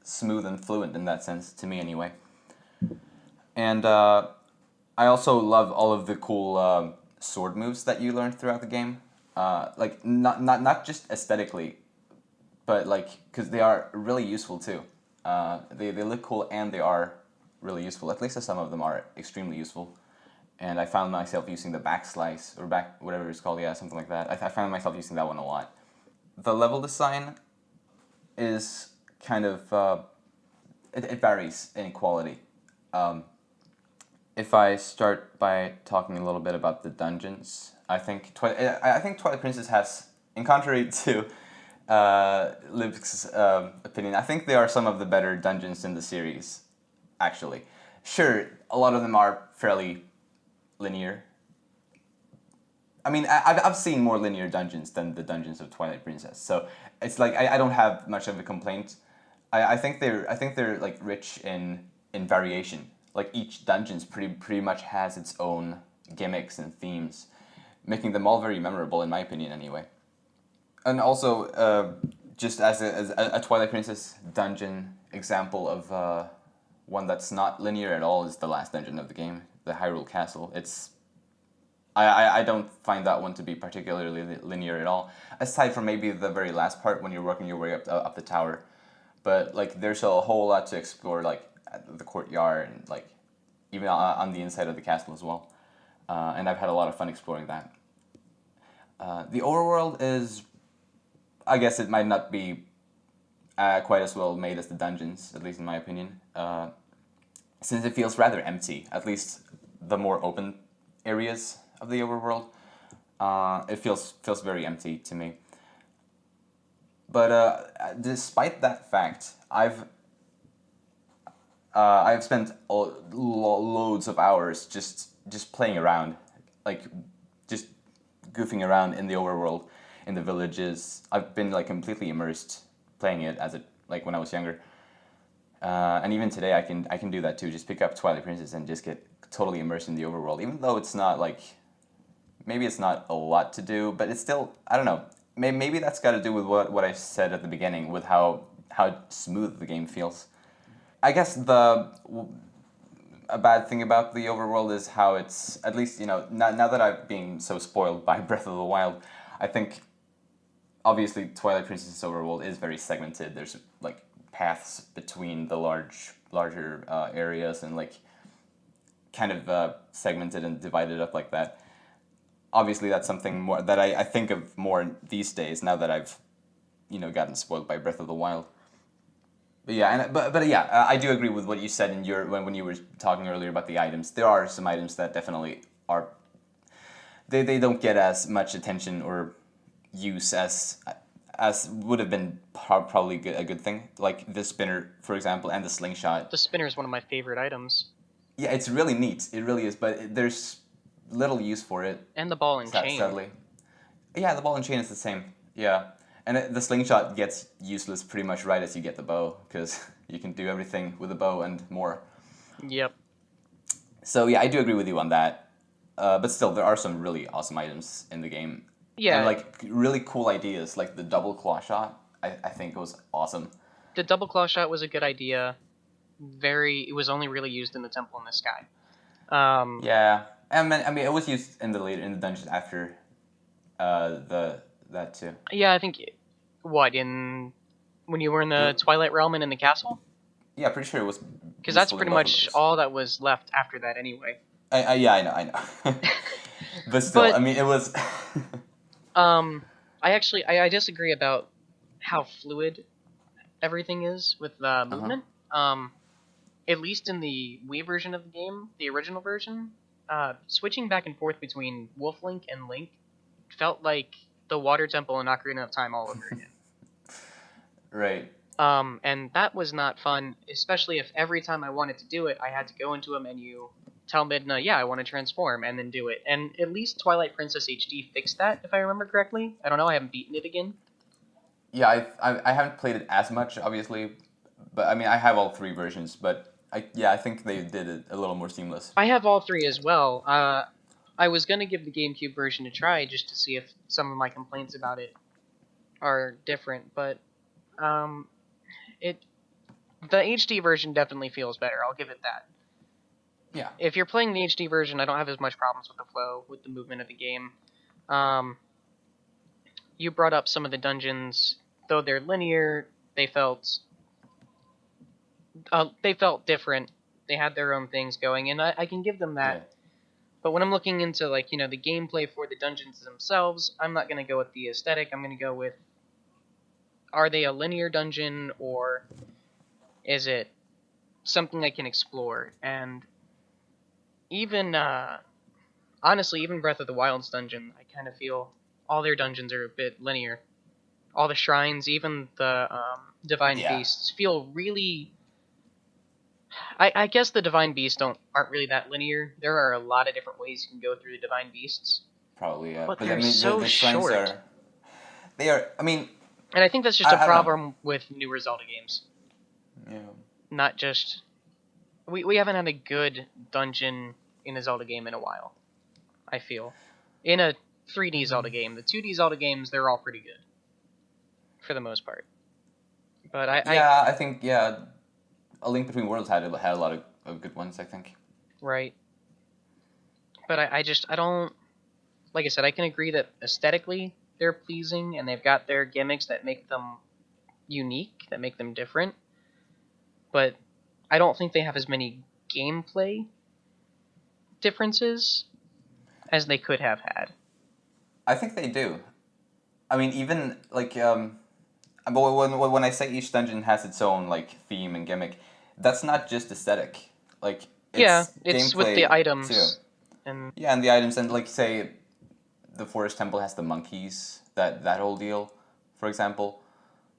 smooth and fluent in that sense to me anyway. And I also love all of the cool sword moves that you learn throughout the game. Like not just aesthetically, but like because they are really useful too. They look cool and they are really useful. At least some of them are extremely useful. And I found myself using the back slice or back whatever it's called, something like that. I found myself using that one a lot. The level design is kind of it varies in quality. If I start by talking a little bit about the dungeons, I think Twilight Princess has, in contrary to Libk's opinion, I think they are some of the better dungeons in the series, actually. Sure, a lot of them are fairly linear. I mean, I've seen more linear dungeons than the dungeons of Twilight Princess, so it's like I don't have much of a complaint. I think they're like rich in variation. Like each dungeon's pretty much has its own gimmicks and themes, making them all very memorable in my opinion anyway. And also, just as a Twilight Princess dungeon example of one that's not linear at all is the last dungeon of the game, the Hyrule Castle. I don't find that one to be particularly linear at all, aside from maybe the very last part when you're working your way up the tower. But like, there's a whole lot to explore, like at the courtyard and like even on the inside of the castle as well. And I've had a lot of fun exploring that. The overworld is, I guess it might not be quite as well made as the dungeons, at least in my opinion, since it feels rather empty. At least the more open areas of the overworld, it feels very empty to me. But despite that fact, I've spent loads of hours just playing around, like just goofing around in the overworld, in the villages. I've been like completely immersed playing it like when I was younger, and even today I can do that too. Just pick up Twilight Princess and just get totally immersed in the overworld, even though it's not like, maybe it's not a lot to do, but it's still, I don't know. Maybe that's got to do with what I said at the beginning, with how smooth the game feels. I guess a bad thing about the overworld is how it's, at least, now that I've been so spoiled by Breath of the Wild, I think, obviously, Twilight Princess's overworld is very segmented. There's, like, paths between the larger areas and, like, kind of segmented and divided up like that. Obviously, that's something more that I think of more these days, now that I've, gotten spoiled by Breath of the Wild. But yeah, but yeah, I do agree with what you said in your when you were talking earlier about the items. There are some items that definitely are they don't get as much attention or use as would have been probably a good thing. Like the spinner, for example, and the slingshot. The spinner is one of my favorite items. Yeah, it's really neat. It really is, but there's little use for it. And the ball and chain. Sadly. Yeah, the ball and chain is the same. Yeah, and the slingshot gets useless pretty much right as you get the bow, because you can do everything with the bow and more. Yep. So yeah, I do agree with you on that. But still, there are some really awesome items in the game. Yeah. And like really cool ideas, like the double claw shot. I think was awesome. The double claw shot was a good idea. It was only really used in the Temple in the Sky. Yeah, and I mean, it was used in the dungeon after that too. Yeah, I think when you were in the Twilight Realm and in the castle, Yeah, pretty sure it was. because that's useful in pretty both of much those. all that was left after that anyway. Yeah, I know. But still, But- I mean, it was. I disagree about how fluid everything is with movement. At least in the Wii version of the game, the original version, switching back and forth between Wolf Link and Link felt like the Water Temple in Ocarina of Time all over again. Right. And that was not fun, especially if every time I wanted to do it, I had to go into a menu, tell Midna, yeah, I want to transform, and then do it. And at least Twilight Princess HD fixed that, if I remember correctly. I don't know, I haven't beaten it again. Yeah, I haven't played it as much, obviously, but I mean, I have all three versions, but I think they did it a little more seamless. I have all three as well. I was going to give the GameCube version a try just to see if some of my complaints about it are different, but the HD version definitely feels better, I'll give it that. Yeah. If you're playing the HD version, I don't have as much problems with the flow, with the movement of the game. You brought up some of the dungeons, though they're linear, they felt different. They had their own things going, and I can give them that. Yeah. But when I'm looking into the gameplay for the dungeons themselves, I'm not going to go with the aesthetic. I'm going to go with, are they a linear dungeon, or is it something I can explore? And even, honestly, even Breath of the Wild's dungeon, I kind of feel all their dungeons are a bit linear. All the shrines, even the Divine Yeah. Beasts, feel really... I guess the Divine Beasts aren't really that linear. There are a lot of different ways you can go through the Divine Beasts. Probably, yeah. But I they're mean, so the shrines short. They are, I mean... And I think that's just I a don't know. problem with newer Zelda games. Yeah. Not just... We haven't had a good dungeon in a Zelda game in a while, I feel. In a 3D Zelda game. The 2D Zelda games, they're all pretty good. For the most part. But I think, yeah, A Link Between Worlds had a lot of good ones, I think. Right. But I don't... Like I said, I can agree that aesthetically they're pleasing, and they've got their gimmicks that make them unique, that make them different. But I don't think they have as many gameplay differences as they could have had. I think they do. I mean, even, like, but when I say each dungeon has its own, like, theme and gimmick, that's not just aesthetic. Like, it's with the gameplay, items. too. And Yeah, and the items, and, like, say, the Forest Temple has the monkeys, that whole deal, for example.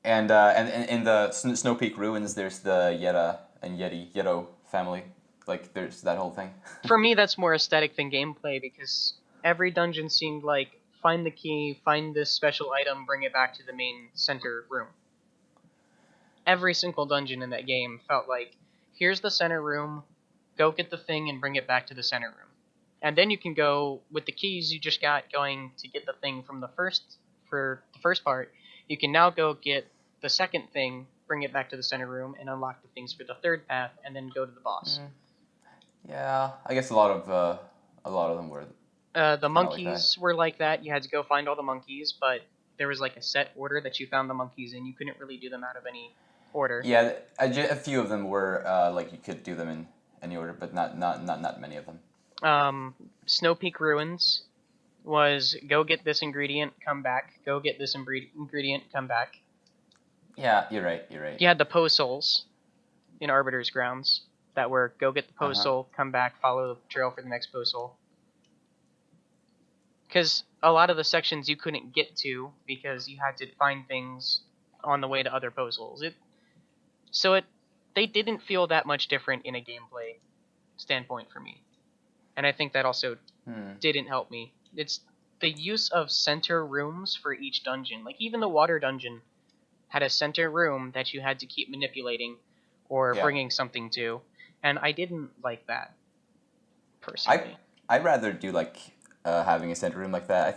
And in the Snow Peak Ruins, there's the Yetta and Yeto family. Like, there's that whole thing. for me, that's more aesthetic than gameplay, because every dungeon seemed like, find the key, find this special item, bring it back to the main center room. Every single dungeon in that game felt like, here's the center room, go get the thing and bring it back to the center room. And then you can go, with the keys you just got going to get the thing for the first part, you can now go get the second thing, bring it back to the center room, and unlock the things for the third path, and then go to the boss. Yeah, I guess a lot of them were. The like monkeys were like that. You had to go find all the monkeys, but there was like a set order that you found the monkeys in. You couldn't really do them out of any order. Yeah, a few of them were like you could do them in any order, but not many of them. Snow Peak Ruins was go get this ingredient, come back. Go get this ingredient, come back. Yeah, you're right. You're right. You had the Postals in Arbiter's Grounds that were go get the Postal, come back, follow the trail for the next Postal. Because a lot of the sections you couldn't get to because you had to find things on the way to other Postals. They didn't feel that much different in a gameplay standpoint for me, and I think that also didn't help me. It's the use of center rooms for each dungeon. Like even the water dungeon had a center room that you had to keep manipulating or bringing something to, and I didn't like that personally. I rather do like having a center room like that.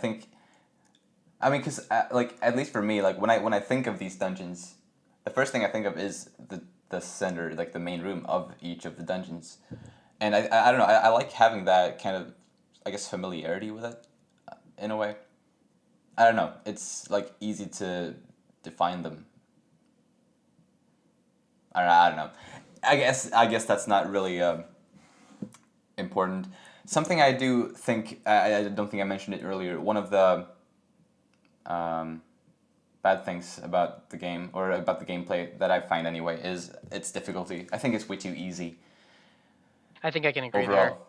I mean, because like at least for me, like when I think of these dungeons, the first thing I think of is the center, like the main room of each of the dungeons, and I don't know. I like having that kind of, I guess, familiarity with it, in a way. I don't know. It's like easy to define them. I don't know. I guess that's not really important. Something I do think, I don't think I mentioned it earlier. One of the bad things about the game, or about the gameplay that I find anyway, is its difficulty. I think it's way too easy. I think I can agree overall.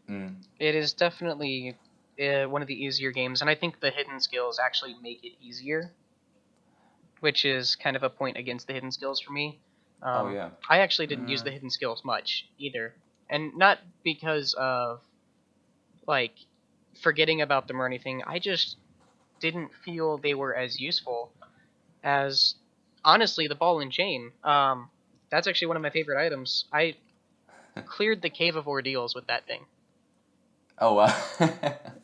there. It is definitely one of the easier games, and I think the hidden skills actually make it easier, which is kind of a point against the hidden skills for me. I actually didn't use the hidden skills much either, and not because of like forgetting about them or anything. I just didn't feel they were as useful as, honestly, the ball and chain. That's actually one of my favorite items. I cleared the Cave of Ordeals with that thing. Oh wow.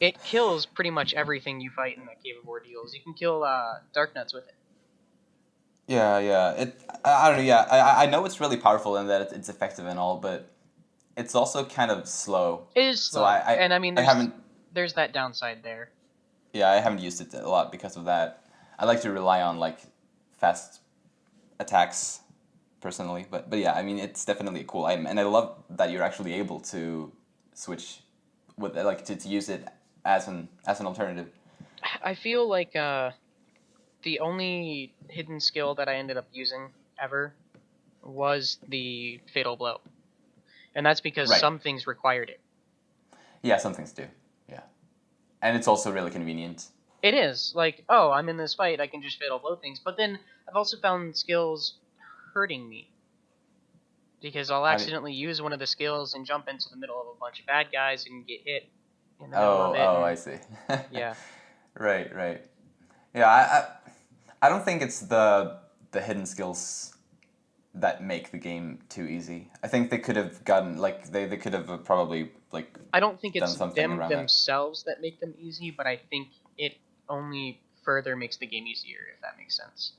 It kills pretty much everything you fight in that Cave of Ordeals. You can kill Darknuts with it. Yeah. I don't know. Yeah, I know it's really powerful and that it's effective and all, but it's also kind of slow. It is slow, and I mean, there's that downside there. Yeah, I haven't used it a lot because of that. I like to rely on like fast attacks personally, but yeah, I mean it's definitely a cool item, and I love that you're actually able to switch with like to use it as an alternative. I feel like the only hidden skill that I ended up using ever was the Fatal Blow, and that's because some things required it. Yeah, some things do. Yeah, and it's also really convenient. It is like, oh, I'm in this fight, I can just Fatal Blow things, but then I've also found skills hurting me. Because I'll accidentally use one of the skills and jump into the middle of a bunch of bad guys and get hit in the middle of it. Oh, I see. Yeah. Right. Yeah, I don't think it's the hidden skills that make the game too easy. I think they could have gotten, like, they could have probably, like, I don't think it's done something them themselves that make them easy, but I think it only further makes the game easier, if that makes sense.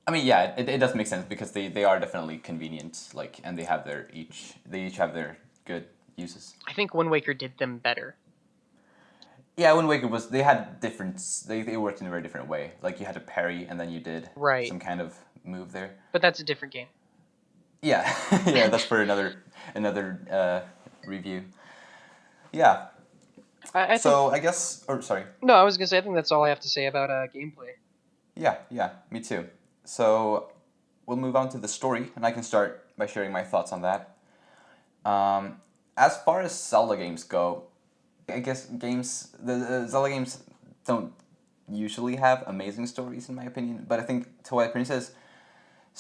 I mean, yeah, it does make sense because they are definitely convenient, like, and they each have their good uses. I think Wind Waker did them better. Yeah, Wind Waker they had they worked in a very different way. Like, you had to parry, and then you did some kind of move there. But that's a different game. Yeah, yeah, that's for another review. Yeah. I guess, or sorry. No, I was gonna say I think that's all I have to say about gameplay. Yeah, me too. So we'll move on to the story, and I can start by sharing my thoughts on that. As far as Zelda games go, I guess the Zelda games don't usually have amazing stories, in my opinion, but I think Twilight Princess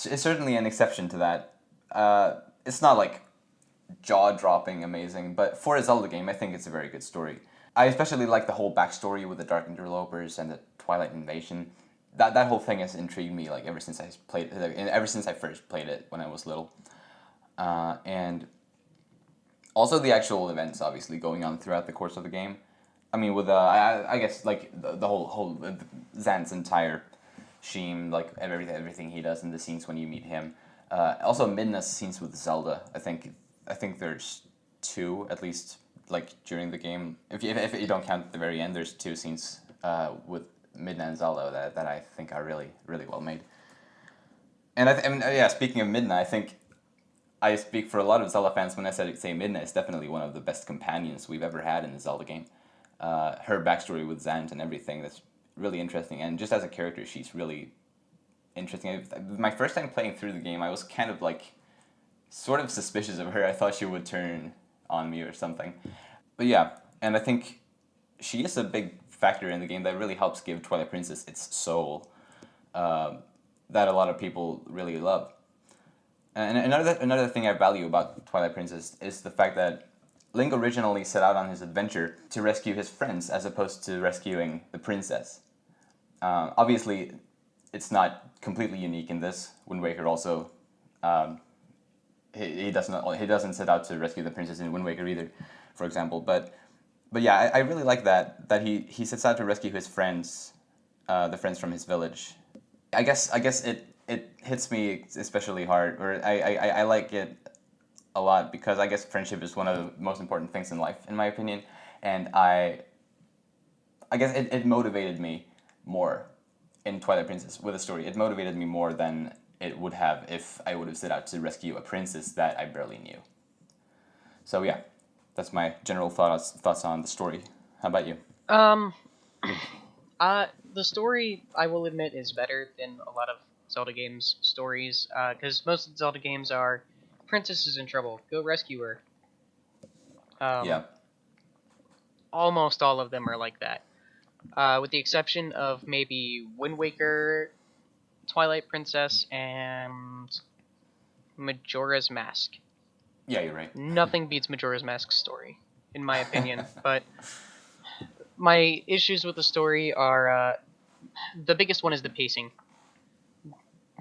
is certainly an exception to that. It's not like jaw-dropping amazing, but for a Zelda game, I think it's a very good story. I especially like the whole backstory with the Dark Interlopers and the Twilight Invasion. That whole thing has intrigued me like ever since I first played it when I was little, and also the actual events obviously going on throughout the course of the game. I mean, with I guess like the whole Zan's entire scheme, like everything he does in the scenes when you meet him. Also Midna's scenes with Zelda. I think there's two at least, like during the game. If you don't count the very end, there's two scenes with Midna and Zelda that I think are really, really well made. And speaking of Midna, I think I speak for a lot of Zelda fans when I say Midna is definitely one of the best companions we've ever had in the Zelda game. Her backstory with Zant and everything, that's really interesting. And just as a character, she's really interesting. My first time playing through the game, I was kind of like sort of suspicious of her. I thought she would turn on me or something. But yeah, and I think she is a big factor in the game that really helps give Twilight Princess its soul that a lot of people really love. And another thing I value about Twilight Princess is the fact that Link originally set out on his adventure to rescue his friends as opposed to rescuing the princess. Obviously, it's not completely unique in this. Wind Waker also, he doesn't set out to rescue the princess in Wind Waker either, for example. But yeah, I really like that he sets out to rescue his friends, the friends from his village. I guess it hits me especially hard, or I like it a lot because I guess friendship is one of the most important things in life, in my opinion, and I guess it motivated me more in Twilight Princess with the story. It motivated me more than it would have if I would have set out to rescue a princess that I barely knew. So yeah, that's my general thoughts on the story. How about you? The story, I will admit, is better than a lot of Zelda games' stories, because most of the Zelda games are, princess is in trouble, go rescue her. Yeah. Almost all of them are like that. With the exception of maybe Wind Waker, Twilight Princess, and Majora's Mask. Yeah, you're right. Nothing beats Majora's Mask's story, in my opinion. But my issues with the story are, the biggest one is the pacing.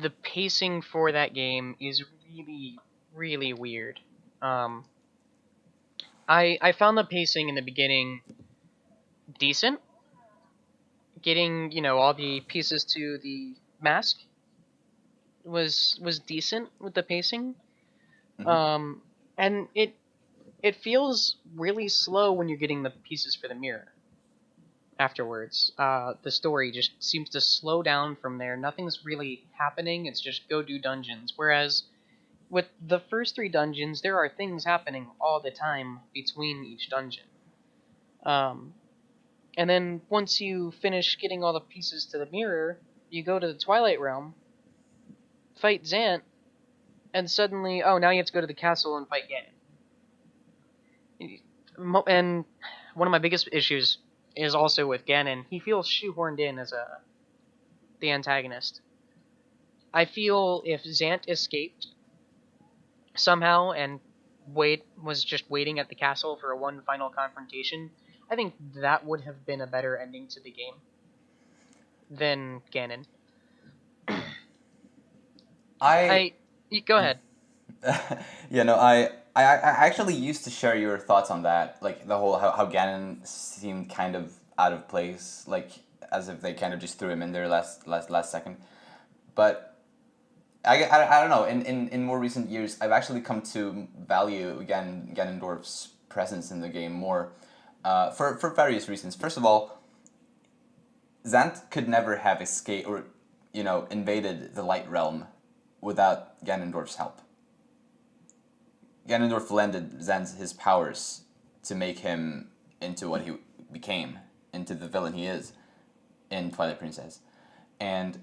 The pacing for that game is really, really weird. I found the pacing in the beginning decent. Getting, all the pieces to the mask was decent with the pacing. Mm-hmm. And it feels really slow when you're getting the pieces for the mirror. Afterwards, the story just seems to slow down from there. Nothing's really happening. It's just go do dungeons. Whereas with the first 3 dungeons, there are things happening all the time between each dungeon. And then once you finish getting all the pieces to the mirror, you go to the Twilight Realm, fight Zant, and suddenly, now you have to go to the castle and fight Ganon. And one of my biggest issues is also with Ganon. He feels shoehorned in as the antagonist. I feel if Zant escaped somehow and Wade was just waiting at the castle for one final confrontation, I think that would have been a better ending to the game than Ganon. Go ahead. Yeah, no, I actually used to share your thoughts on that, like the whole how Ganon seemed kind of out of place, like as if they kind of just threw him in there last second. But I don't know. In more recent years, I've actually come to value Ganondorf's presence in the game more, for various reasons. First of all, Zant could never have escaped or invaded the Light Realm without Ganondorf's help. Ganondorf lended Zant his powers to make him into what he became, into the villain he is in Twilight Princess. And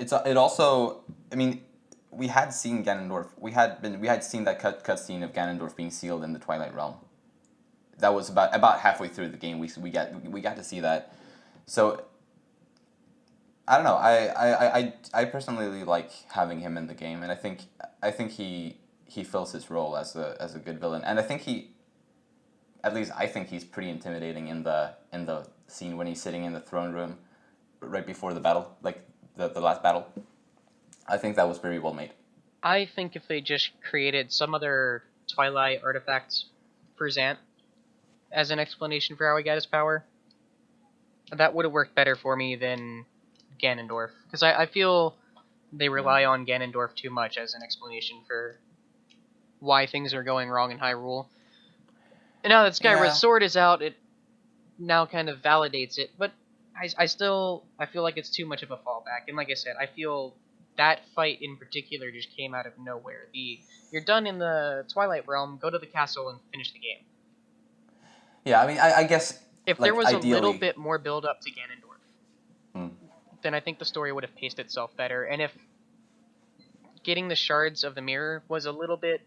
it also, I mean, we had seen Ganondorf. We had seen that cutscene of Ganondorf being sealed in the Twilight Realm. That was about halfway through the game. We got to see that. So I don't know. I personally like having him in the game, and I think he fills his role as a good villain, and I think he's pretty intimidating in the scene when he's sitting in the throne room right before the battle, like the last battle. I think that was very well made. I think if they just created some other Twilight artifact for Zant as an explanation for how he got his power, that would have worked better for me than Ganondorf. Because I feel they rely on Ganondorf too much as an explanation for why things are going wrong in Hyrule. And now that Skyward Sword is out, it now kind of validates it. But I feel like it's too much of a fallback. And like I said, I feel that fight in particular just came out of nowhere. You're done in the Twilight Realm, go to the castle and finish the game. Yeah, I mean, I guess if there was ideally a little bit more build up to Ganondorf. then I think the story would have paced itself better. And if getting the shards of the mirror was if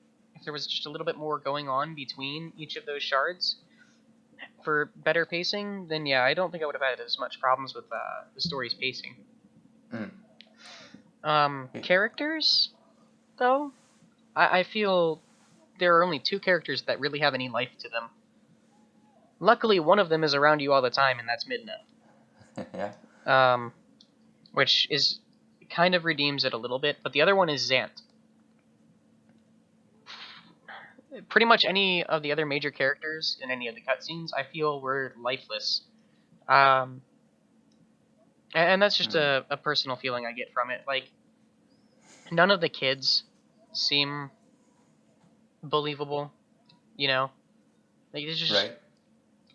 there was just a little bit more going on between each of those shards for better pacing, then yeah, I don't think I would have had as much problems with the story's pacing. Characters, though, I feel there are only 2 characters that really have any life to them. Luckily, one of them is around you all the time, and that's Midna. Yeah. Which is kind of redeems it a little bit, but the other one is Zant. Pretty much any of the other major characters in any of the cutscenes, I feel, were lifeless. And that's just a personal feeling I get from it. Like, none of the kids seem believable, you know? Like, it's just... Right.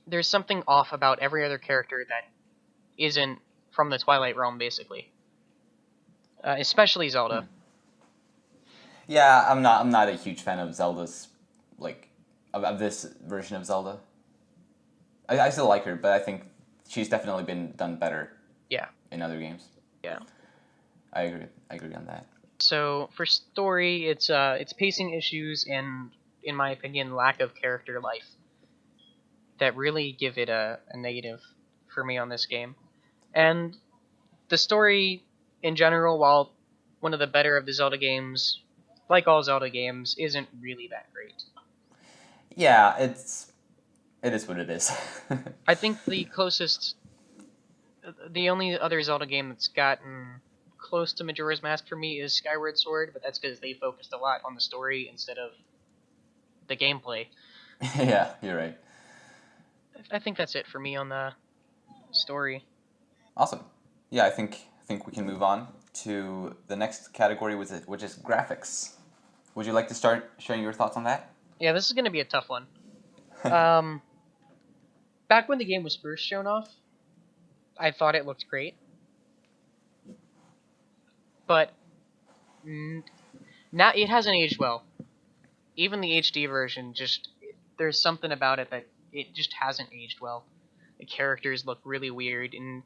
There's something off about every other character that isn't from the Twilight realm, basically. Especially Zelda. Yeah, I'm not a huge fan of Zelda's, like, of this version of Zelda. I still like her, but I think she's definitely been done better. Yeah. In other games. Yeah. I agree on that. So for story, it's pacing issues and, in my opinion, lack of character life that really give it a negative for me on this game. And the story in general, while one of the better of the Zelda games, like all Zelda games, isn't really that great. Yeah, it is what it is. I think the only other Zelda game that's gotten close to Majora's Mask for me is Skyward Sword, but that's because they focused a lot on the story instead of the gameplay. Yeah, you're right. I think that's it for me on the story. Awesome. Yeah, I think we can move on to the next category, which is graphics. Would you like to start sharing your thoughts on that? Yeah, this is going to be a tough one. Back when the game was first shown off, I thought it looked great. But now it hasn't aged well. Even the HD version, there's something about it that it just hasn't aged well. The characters look really weird, and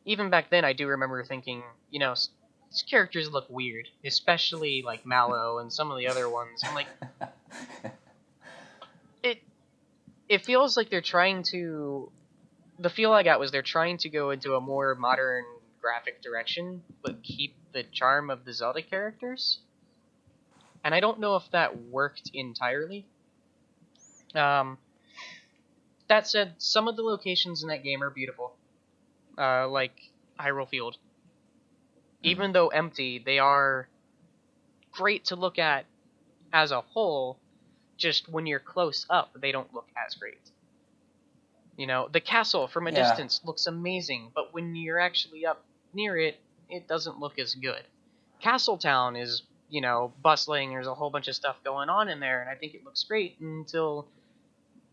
even back then I do remember thinking, these characters look weird, especially like Mallow and some of the other ones. I'm like, it feels like they're trying to... The feel I got was they're trying to go into a more modern graphic direction, but keep the charm of the Zelda characters. And I don't know if that worked entirely. That said, some of the locations in that game are beautiful. Like Hyrule Field. Even though empty, they are great to look at as a whole. Just when you're close up, they don't look as great. The castle from a distance looks amazing, but when you're actually up near it, it doesn't look as good. Castletown is, bustling, there's a whole bunch of stuff going on in there, and I think it looks great until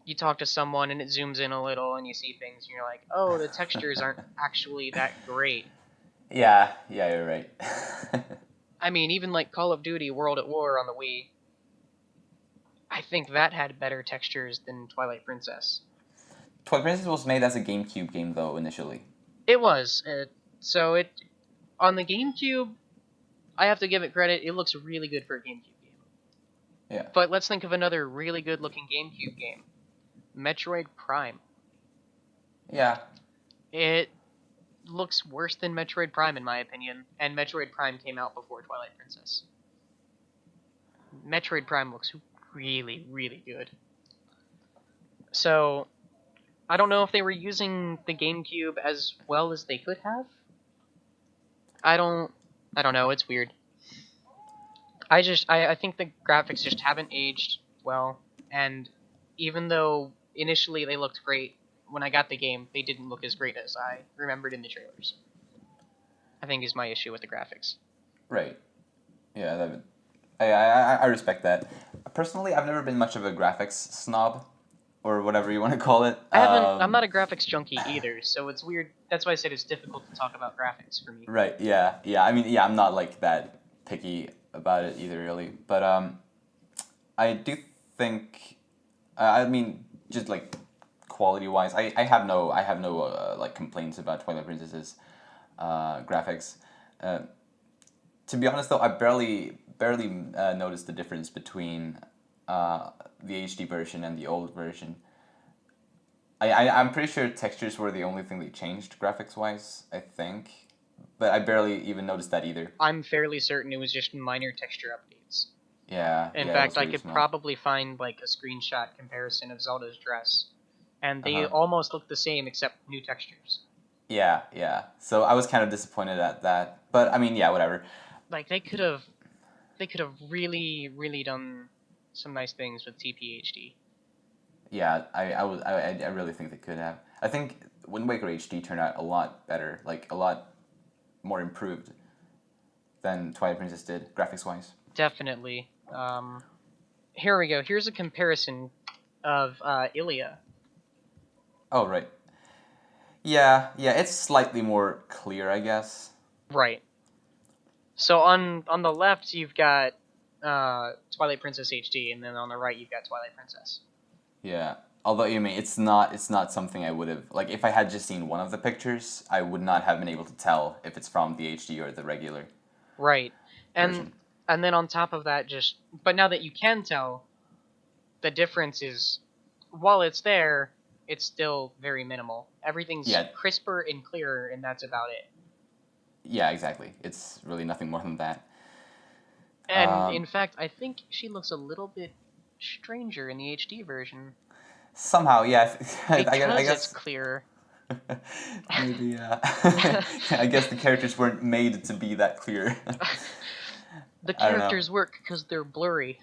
you talk to someone and it zooms in a little and you see things and you're like, oh, the textures aren't actually that great. Yeah, you're right. I mean, even like Call of Duty World at War on the Wii, I think that had better textures than Twilight Princess. Twilight Princess was made as a GameCube game, though, initially. It was. On the GameCube, I have to give it credit, it looks really good for a GameCube game. Yeah. But let's think of another really good looking GameCube game. Metroid Prime. Yeah. It looks worse than Metroid Prime, in my opinion, and Metroid Prime came out before Twilight Princess. Metroid Prime looks really, really good. So, I don't know if they were using the GameCube as well as they could have. I don't know, it's weird. I think the graphics just haven't aged well, and even though initially they looked great, when I got the game, they didn't look as great as I remembered in the trailers. I think is my issue with the graphics. Right. Yeah, I respect that. Personally, I've never been much of a graphics snob, or whatever you want to call it. I'm not a graphics junkie either, so it's weird. That's why I said it's difficult to talk about graphics for me. Right, yeah. I mean, I'm not, like, that picky about it either, really. But, I do think... I mean, just, like, quality-wise, I have no like, complaints about Twilight Princess's graphics. To be honest, though, I barely noticed the difference between the HD version and the old version. I'm pretty sure textures were the only thing they changed graphics-wise, I think. But I barely even noticed that either. I'm fairly certain it was just minor texture updates. Yeah. In yeah, it fact, was I really could small. probably find like a screenshot comparison of Zelda's dress, and they Uh-huh. almost look the same except new textures. Yeah. So I was kind of disappointed at that. But, I mean, yeah, whatever. Like they could have really done some nice things with TPHD. Yeah, I really think they could have. I think Wind Waker HD turned out a lot better, like a lot more improved than Twilight Princess did, graphics-wise. Definitely. Here we go. Here's a comparison of Ilia. Oh, right. Yeah, it's slightly more clear, I guess. Right. So on the left you've got Twilight Princess HD, and then on the right you've got Twilight Princess. Yeah. Although, you mean, it's not something I would have, like, if I had just seen one of the pictures, I would not have been able to tell if it's from the HD or the regular Right. version. And then on top of that, but now that you can tell, the difference is, while it's there, it's still very minimal. Everything's crisper and clearer, and that's about it. Yeah, exactly. It's really nothing more than that. And in fact, I think she looks a little bit stranger in the HD version. Somehow, yeah. Because I guess it's clearer. maybe, yeah. I guess the characters weren't made to be that clear. The I don't know. characters work because they're blurry.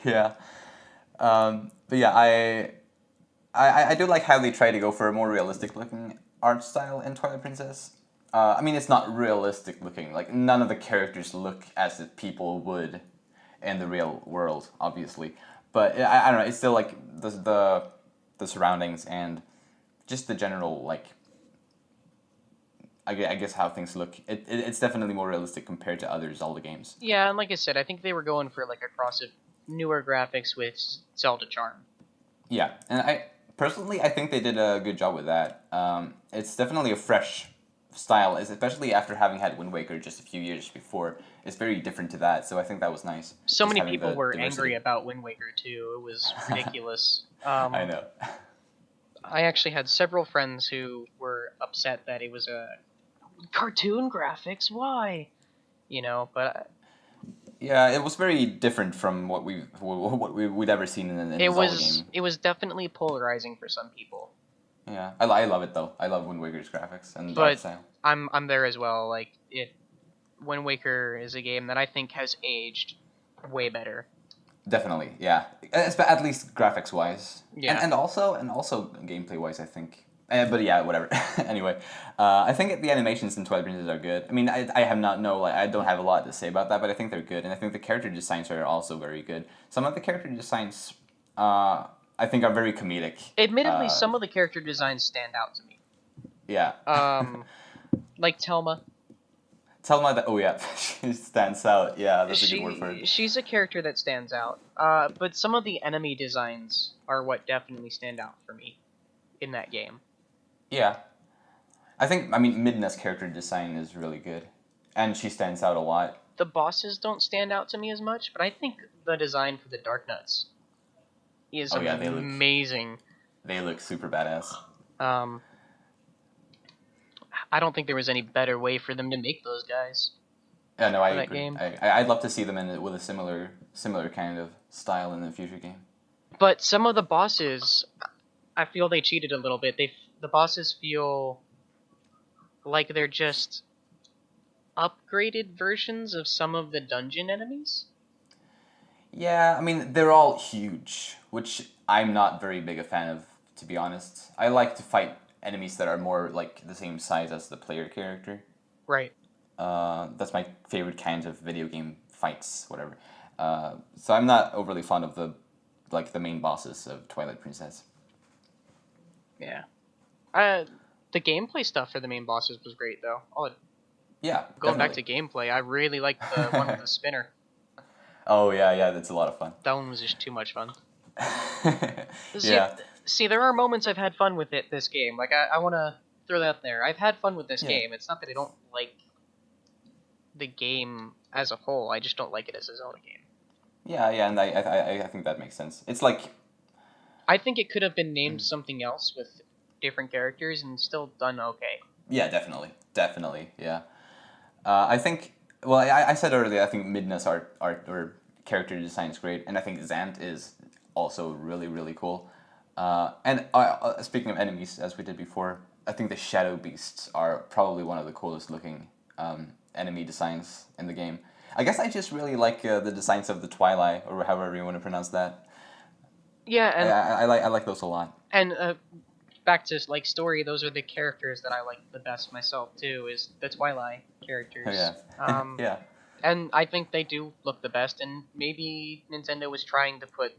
Yeah. But yeah, I do like how they try to go for a more realistic looking art style in Twilight Princess. I mean, it's not realistic looking. Like, none of the characters look as if people would in the real world, obviously. But I don't know. It's still like the surroundings and just the general, like, I guess how things look. It's definitely more realistic compared to other Zelda games. Yeah, and like I said, I think they were going for like a cross of newer graphics with Zelda charm. Yeah, and I think they did a good job with that. It's definitely a fresh style, especially after having had Wind Waker just a few years before. It's very different to that, so I think that was nice. So just many having people the were diversity. angry about Wind Waker too. It was ridiculous. I know. I actually had several friends who were upset that it was a cartoon graphics. Why? You know, but Yeah, it was very different from what we'd ever seen in a Zelda game. it was definitely polarizing for some people. Yeah, I love it though. I love Wind Waker's graphics and art But style. I'm there as well. Like Wind Waker is a game that I think has aged way better. Definitely, yeah. At least graphics wise. Yeah. And also gameplay wise, I think. But yeah, whatever. Anyway, I think the animations in Twilight Princess are good. I mean, I don't have a lot to say about that, but I think they're good, and I think the character designs are also very good. Some of the character designs, I think, are very comedic. Admittedly, some of the character designs stand out to me. Yeah. Like Telma. Telma, she stands out. Yeah, that's a good word for it. She's a character that stands out. But some of the enemy designs are what definitely stand out for me in that game. Yeah. I mean, Midna's character design is really good, and she stands out a lot. The bosses don't stand out to me as much, but I think the design for the Dark Nuts is amazing. They look super badass. I don't think there was any better way for them to make those guys. Yeah, no, I that agree. game. I'd love to see them with a similar kind of style in the future game. But some of the bosses, I feel they cheated a little bit. The bosses feel like they're just upgraded versions of some of the dungeon enemies. Yeah, I mean, they're all huge, which I'm not very big a fan of, to be honest. I like to fight enemies that are more like the same size as the player character. Right. That's my favorite kind of video game fights, whatever. So I'm not overly fond of the main bosses of Twilight Princess. Yeah. The gameplay stuff for the main bosses was great, though. Yeah, Going back definitely. to gameplay, I really liked the one with the spinner. Oh yeah, that's a lot of fun. That one was just too much fun. Yeah. See, there are moments I've had fun with this game. Like, I want to throw that there. I've had fun with this Yeah. game. It's not that I don't like the game as a whole. I just don't like it as a Zelda game. Yeah, and I think that makes sense. It's like, I think it could have been named something else with different characters and still done okay. yeah, definitely, yeah. I think, well, I said earlier, I think Midna's art or character design is great, and I think Zant is also really cool. And speaking of enemies, as we did before, I think the Shadow Beasts are probably one of the coolest looking enemy designs in the game. I guess I just really like the designs of the Twilight, or however you want to pronounce that. Yeah, and I like those a lot. and back to like story, those are the characters that I like the best myself too. Is the Twilight characters. Oh, yeah. Yeah. And I think they do look the best. And maybe Nintendo was trying to put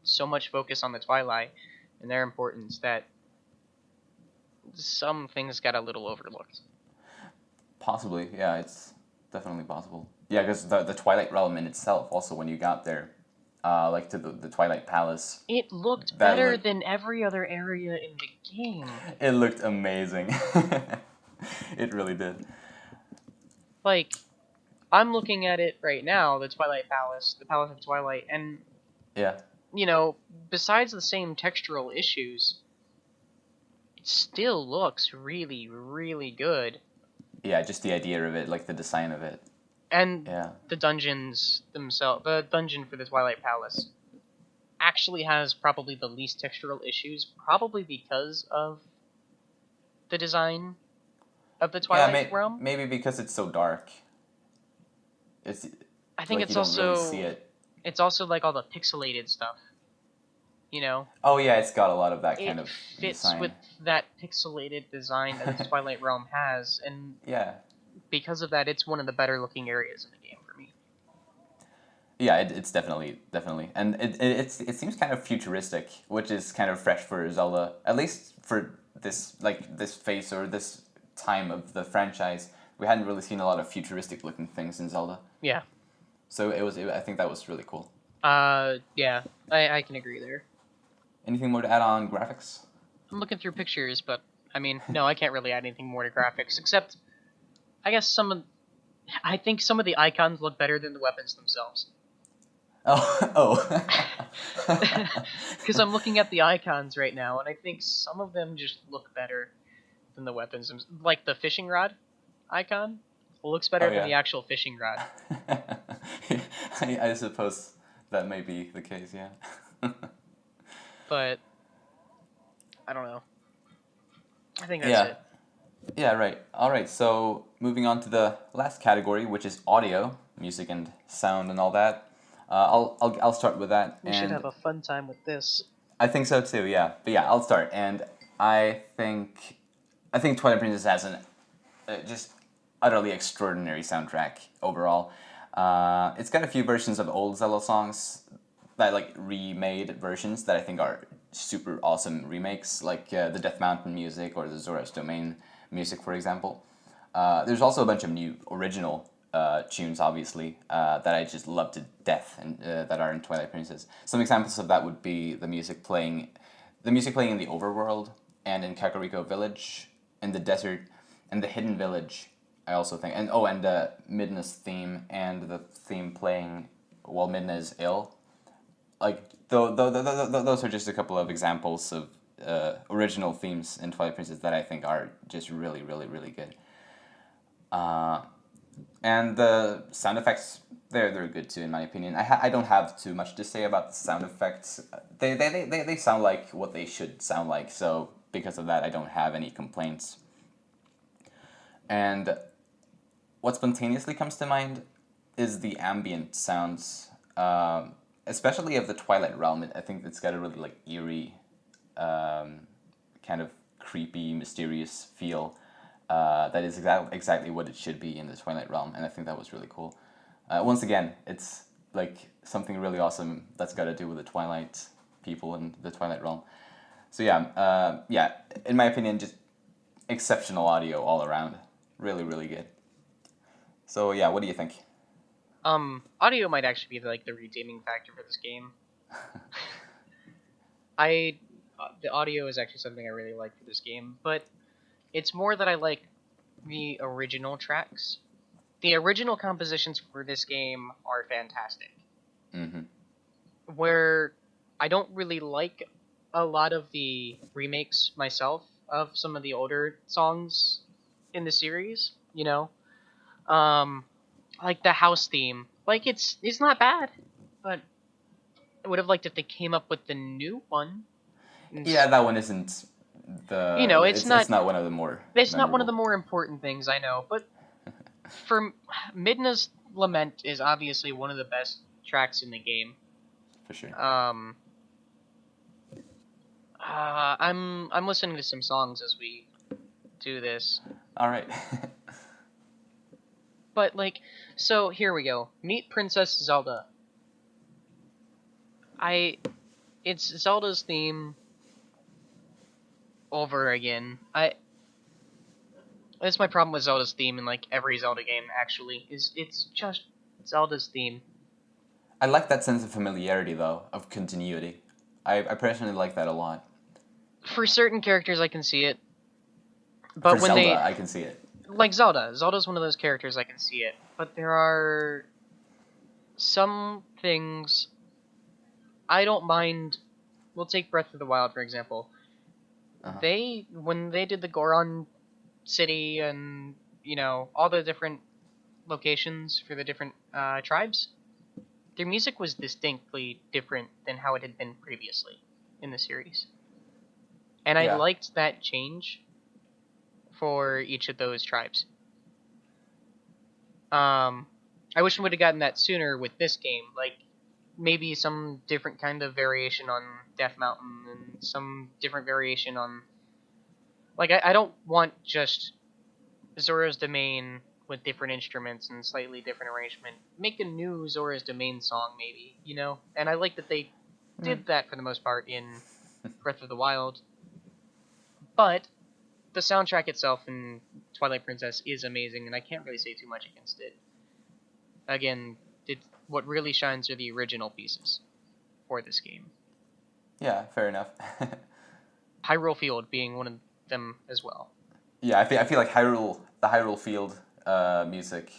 so much focus on the Twilight and their importance that some things got a little overlooked. Possibly, yeah, it's definitely possible. Yeah, because the Twilight Realm in itself, also when you got there, like to the Twilight Palace, It looked That better looked- than every other area in the game. it looked amazing. It really did. Like, I'm looking at it right now, the Twilight Palace, the Palace of Twilight, and, Yeah. you know, besides the same textural issues, it still looks really good. Yeah, just the idea of it, like the design of it. And Yeah. the dungeons themselves, the dungeon for the Twilight Palace, actually has probably the least textural issues, probably because of the design of the Twilight Realm. Maybe because it's so dark. It's. I think like it's you don't really also see it. it's also like all the pixelated stuff. You know, Oh yeah, it's got a lot of that it kind of fits design. with that pixelated design that the Twilight Realm has, and Yeah. because of that, it's one of the better looking areas in the game for me. Yeah, it's definitely, and it seems kind of futuristic, which is kind of fresh for Zelda, at least for this phase or this time of the franchise. We hadn't really seen a lot of futuristic looking things in Zelda, Yeah. so I think that was really cool. Yeah, I can agree there. Anything more to add on graphics? I'm looking through pictures, but I mean, no, I can't really add anything more to graphics, except I guess I think some of the icons look better than the weapons themselves. Oh. Because I'm looking at the icons right now, and I think some of them just look better than the weapons. Like the fishing rod icon looks better Oh, than yeah. the actual fishing rod. I suppose that may be the case, yeah. But I don't know. I think that's Yeah. it. Yeah, right. All right, so moving on to the last category, which is audio, music and sound and all that. I'll start with that. We should have a fun time with this. I think so too. Yeah, but yeah, I'll start. And I think Twilight Princess has an just utterly extraordinary soundtrack overall. It's got a few versions of old Zelda songs that like remade versions that I think are super awesome remakes, like the Death Mountain music or the Zora's Domain music, for example. There's also a bunch of new original tunes, obviously, that I just love to death, and that are in Twilight Princess. Some examples of that would be the music playing in the overworld and in Kakariko Village, in the desert, and the Hidden Village. I also think, and Midna's theme and the theme playing while Midna is ill. Like those are just a couple of examples of original themes in Twilight Princess that I think are just really good. And the sound effects, they're good too, in my opinion. I don't have too much to say about the sound effects. They sound like what they should sound like, so because of that, I don't have any complaints. And what spontaneously comes to mind is the ambient sounds, especially of the Twilight Realm. I think it's got a really like eerie, kind of creepy, mysterious feel. That is exactly what it should be in the Twilight Realm, and I think that was really cool. Once again, it's like something really awesome that's got to do with the Twilight people and the Twilight Realm. So yeah, in my opinion, just exceptional audio all around. Really good. So yeah, what do you think? Audio might actually be like the redeeming factor for this game. The audio is actually something I really like for this game, but It's more that I like the original tracks. The original compositions for this game are fantastic. Mm-hmm. Where I don't really like a lot of the remakes myself of some of the older songs in the series, you know? Like the house theme. Like it's not bad, but I would have liked if they came up with the new one. Yeah, that one isn't the. You know, It's not one of the more. It's not one of the memorable. more important things, I know, but for Midna's Lament is obviously one of the best tracks in the game. For sure. I'm listening to some songs as we do this. All right. But like, so here we go. Meet Princess Zelda. It's Zelda's theme over again. That's my problem with Zelda's theme in like every Zelda game. Actually, is it's just Zelda's theme. I like that sense of familiarity, though, of continuity. I personally like that a lot. For certain characters, I can see it. But For when Zelda, I can see it. like Zelda's one of those characters I can see it. But there are some things I don't mind. We'll take Breath of the Wild for example. Uh-huh. When they did the Goron city and you know all the different locations for the different tribes, their music was distinctly different than how it had been previously in the series. And I Yeah. liked that change for each of those tribes. I wish we would have gotten that sooner with this game. Like, maybe some different kind of variation on Death Mountain and some different variation on... Like, I don't want just Zora's Domain with different instruments and slightly different arrangement. Make a new Zora's Domain song, maybe, you know? And I like that they did that for the most part in Breath of the Wild. But the soundtrack itself in Twilight Princess is amazing, and I can't really say too much against it. Again, what really shines are the original pieces for this game. Yeah, fair enough. Hyrule Field being one of them as well. Yeah, I feel like the Hyrule Field music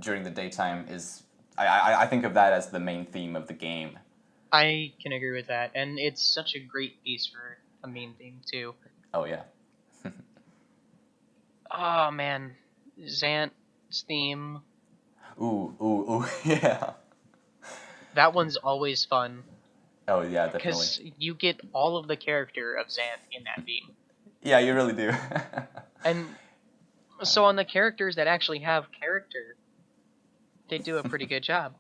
during the daytime is... I think of that as the main theme of the game. I can agree with that, and it's such a great piece for a main theme, too. Oh, yeah. Oh, man. Xant's theme. Ooh, yeah. That one's always fun, Oh, yeah, definitely. because you get all of the character of Xant in that theme. Yeah, you really do. And so on the characters that actually have character, they do a pretty good job.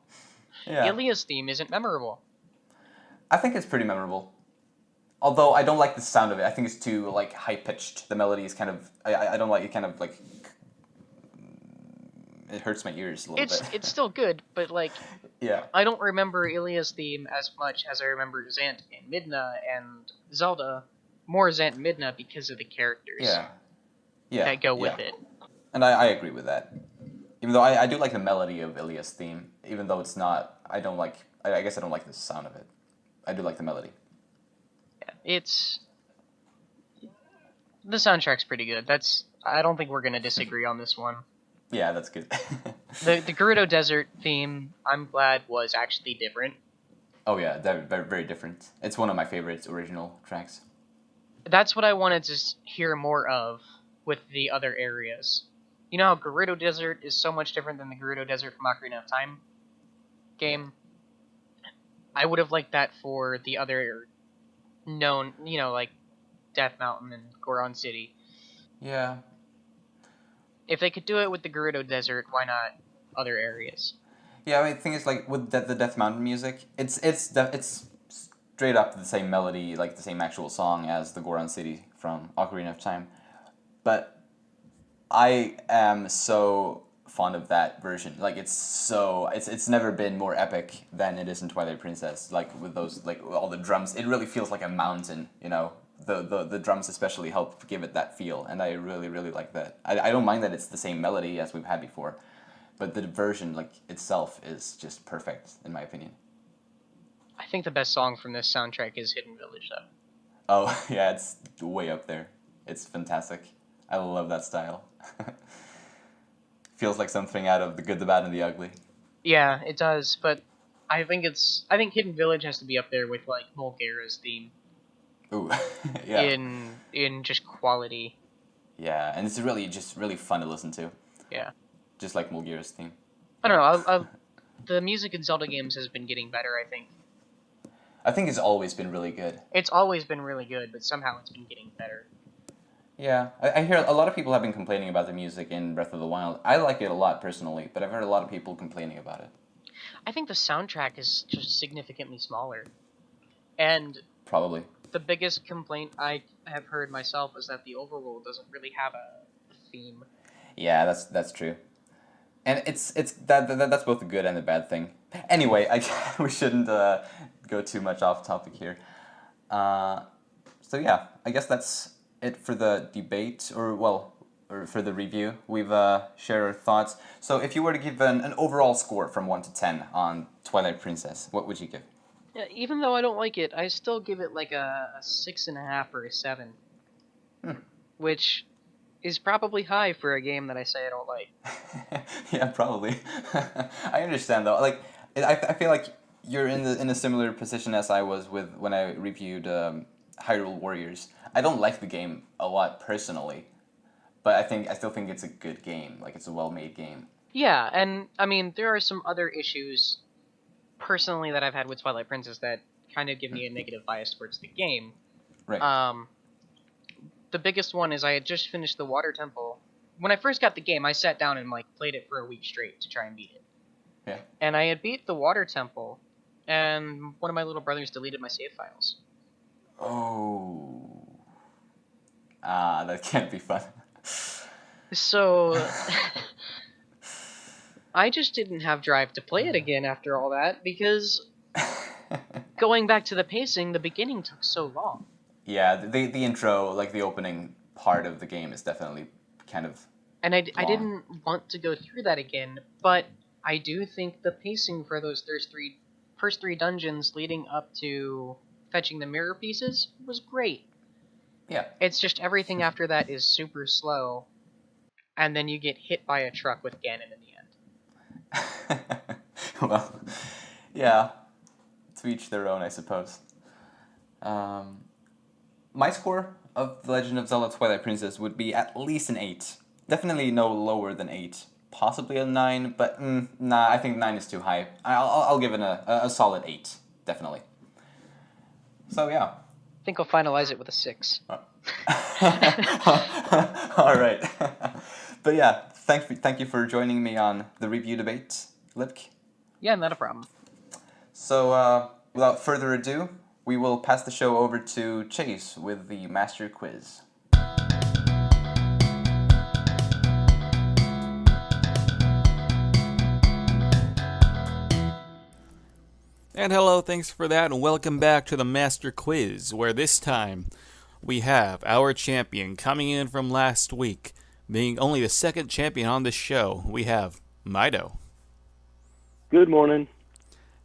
Yeah. Ilia's theme isn't memorable. I think it's pretty memorable. Although I don't like the sound of it. I think it's too like high pitched. The melody is kind of I don't like it. Kind of like it hurts my ears a little bit. It's still good, but like Yeah. I don't remember Ilia's theme as much as I remember Xant and Midna and Zelda. More Xant and Midna because of the characters Yeah. that go with yeah. it. And I agree with that. Even though I do like the melody of Ilia's theme, even though it's not, I don't like. I guess I don't like the sound of it. I do like the melody. It's the soundtrack's pretty good. I don't think we're gonna disagree on this one. Yeah, that's good. The Gerudo Desert theme, I'm glad was actually different. Oh yeah, they're very, very different. It's one of my favorites original tracks. That's what I wanted to hear more of with the other areas. You know how Gerudo Desert is so much different than the Gerudo Desert from Ocarina of Time game? I would have liked that for the other known, you know, like Death Mountain and Goron City. Yeah. If they could do it with the Gerudo Desert, why not other areas? Yeah, I mean, the thing is, like, with the Death Mountain music, it's straight up the same melody, like the same actual song as the Goron City from Ocarina of Time. But I am so fond of that version. Like, it's never been more epic than it is in Twilight Princess. Like, with those, like, all the drums, it really feels like a mountain, you know? The drums especially help give it that feel, and I really, really like that. I don't mind that it's the same melody as we've had before, but the version, like, itself is just perfect, in my opinion. I think the best song from this soundtrack is Hidden Village, though. Oh, yeah, it's way up there. It's fantastic. I love that style. Feels like something out of The Good, the Bad, and the Ugly. Yeah, it does, but I think Hidden Village has to be up there with like Mulgara's theme Ooh, yeah. in just quality. Yeah, and it's really fun to listen to. Yeah. Just like Mulgira's theme. I don't know. The music in Zelda games has been getting better, I think. I think it's always been really good. It's always been really good, but somehow it's been getting better. Yeah, I hear a lot of people have been complaining about the music in Breath of the Wild. I like it a lot personally, but I've heard a lot of people complaining about it. I think the soundtrack is just significantly smaller. And Probably. the biggest complaint I have heard myself is that the overworld doesn't really have a theme. Yeah, that's true. And it's that's both a good and a bad thing. Anyway, we shouldn't go too much off topic here. So yeah, I guess that's it for the debate, or for the review. We've shared our thoughts. So if you were to give an overall score from 1 to 10 on Twilight Princess, what would you give? Yeah, even though I don't like it, I still give it like a 6.5 or a 7. Which is probably high for a game that I say I don't like. Yeah, probably. I understand though. Like, I feel like you're in a similar position as I was with when I reviewed Hyrule Warriors. I don't like the game a lot personally, but I still think it's a good game. Like, it's a well-made game. Yeah, and I mean there are some other issues personally that I've had with Twilight Princess that kind of give me a negative bias towards the game. Right. The biggest one is I had just finished the Water Temple. When I first got the game, I sat down and like played it for a week straight to try and beat it. Yeah. And I had beat the Water Temple, and one of my little brothers deleted my save files. Oh. That can't be fun. So I just didn't have drive to play it again after all that, because going back to the pacing, the beginning took so long. Yeah, the intro, like the opening part of the game, is definitely kind of And I long. didn't want to go through that again, but I do think the pacing for those first three dungeons leading up to fetching the mirror pieces was great. Yeah. It's just everything after that is super slow, and then you get hit by a truck with Ganon in the end. Well, yeah, to each their own, I suppose. My score of The Legend of Zelda Twilight Princess would be at least an 8. Definitely no lower than 8. Possibly a 9, but nah, I think 9 is too high. I'll give it a solid 8, definitely. So yeah. I think I'll finalize it with a 6. All right. But yeah, thank you for joining me on the review debate, Libk. Yeah, not a problem. So without further ado, we will pass the show over to Chase with the Master Quiz. And hello, thanks for that, and welcome back to the Master Quiz, where this time we have our champion coming in from last week, being only the second champion on this show. We have Mido. Good morning.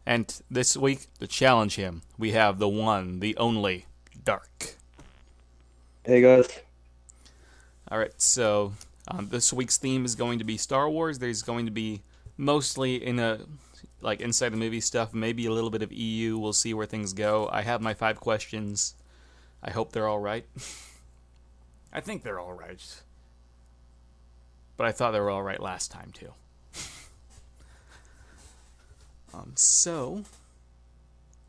And this week, to challenge him, we have the one, the only, Dark. Hey guys. Alright, so this week's theme is going to be Star Wars. There's going to be mostly inside the movie stuff, maybe a little bit of EU. We'll see where things go. I have my 5 questions. I hope they're all right. I think they're all right. But I thought they were all right last time, too. So,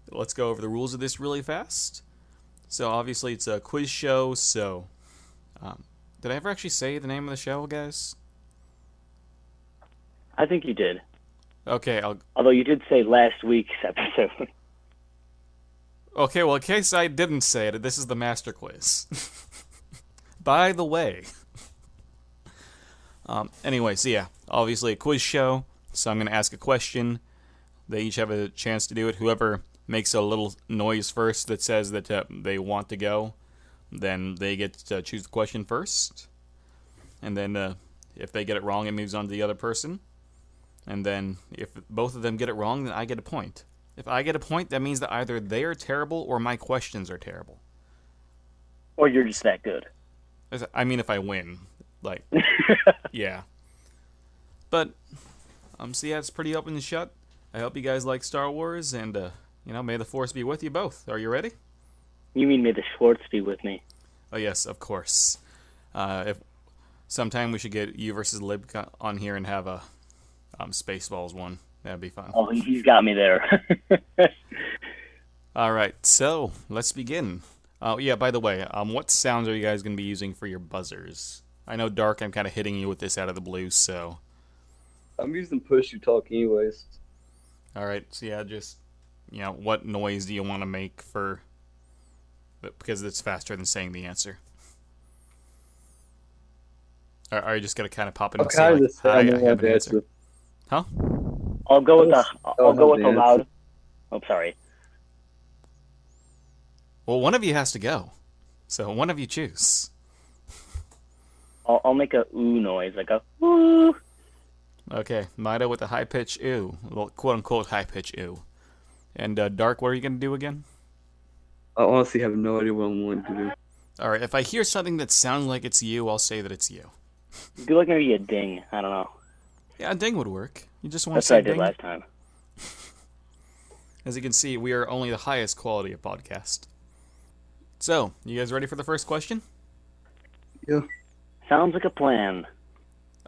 let's go over the rules of this really fast. So, obviously, it's a quiz show, so... did I ever actually say the name of the show, guys? I think you did. Okay, Although you did say last week's episode. Okay, well, in case I didn't say it, this is the Master Quiz. By the way. Anyway, so yeah, obviously a quiz show, so I'm going to ask a question. They each have a chance to do it. Whoever makes a little noise first that says that they want to go, then they get to choose the question first. And then if they get it wrong, it moves on to the other person. And then if both of them get it wrong, then I get a point. If I get a point, that means that either they are terrible or my questions are terrible. Or you're just that good. I mean, if I win, like, yeah. But so yeah, it's pretty open and shut. I hope you guys like Star Wars, and may the Force be with you both. Are you ready? You mean may the Schwartz be with me? Oh yes, of course. If sometime we should get you versus Libk on here and have a Spaceballs one. That'd be fun. Oh, he's got me there. All right, so let's begin. Yeah, by the way, what sounds are you guys going to be using for your buzzers? I know, Dark, I'm kind of hitting you with this out of the blue, so... I'm using push to talk anyways. All right, so yeah, just, what noise do you want to make for... Because it's faster than saying the answer. Are you just going to kind of pop in and say, like, hi, I have an answer? Huh? I'll go with the loud... Oh, sorry. Well, one of you has to go. So one of you choose. I'll make a ooh noise, like a ooh. Okay, Mido with a high-pitch ooh. Well, quote-unquote high-pitch ooh. And Dark, what are you going to do again? I honestly have no idea what I'm going to do. Alright, if I hear something that sounds like it's you, I'll say that it's you. Do like maybe a ding. I don't know. Yeah, a ding would work. You just want That's to say what I did ding? last time. As you can see, we are only the highest quality of podcast. So, you guys ready for the first question? Yeah. Sounds like a plan.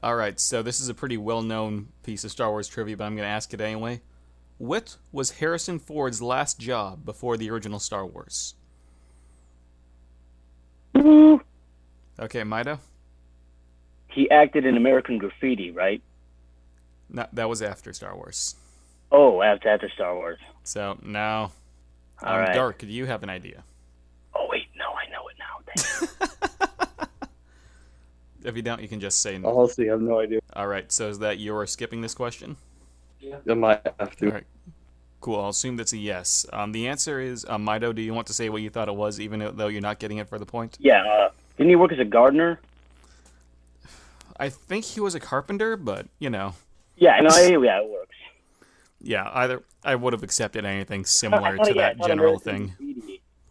Alright, so this is a pretty well-known piece of Star Wars trivia, but I'm going to ask it anyway. What was Harrison Ford's last job before the original Star Wars? Ooh. Okay, Mido? He acted in American Graffiti, right? No, that was after Star Wars. Oh, after Star Wars. So, now... All right. Dark, do you have an idea? Oh, wait, no, I know it now. Thank you. If you don't, you can just say no. I honestly have no idea. Alright, so is that you're skipping this question? I might have to. Alright. Cool, I'll assume that's a yes. The answer is, Mido, do you want to say what you thought it was, even though you're not getting it for the point? Yeah, didn't he work as a gardener? I think he was a carpenter, but, Yeah, no, yeah, it works. Yeah, either I would have accepted anything similar to that general thing.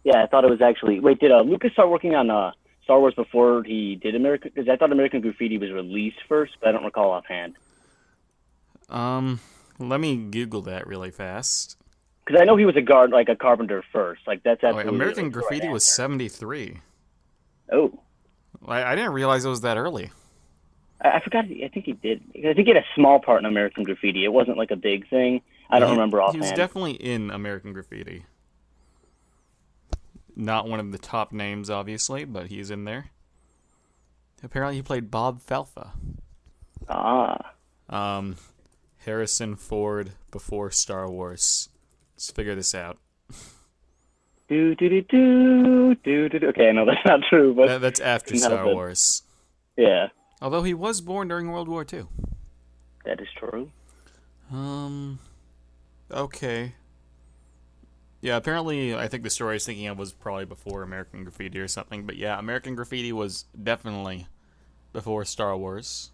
Yeah, I thought it was actually... Wait, did Lucas start working on Star Wars before he did American... Because I thought American Graffiti was released first, but I don't recall offhand. Let me Google that really fast. Because I know he was a carpenter first. Like, that's absolutely... American Graffiti was 73. Oh. I didn't realize it was that early. I forgot. I think he did. I think he had a small part in American Graffiti. It wasn't like a big thing. I don't remember offhand. He was definitely in American Graffiti. Not one of the top names, obviously, but he's in there. Apparently he played Bob Falfa. Ah. Harrison Ford before Star Wars. Let's figure this out. Okay, no, that's not true, but... That's after Star Wars. Yeah. Although he was born during World War II. That is true. Okay. Yeah, apparently, I think the story I was thinking of was probably before American Graffiti or something. But yeah, American Graffiti was definitely before Star Wars.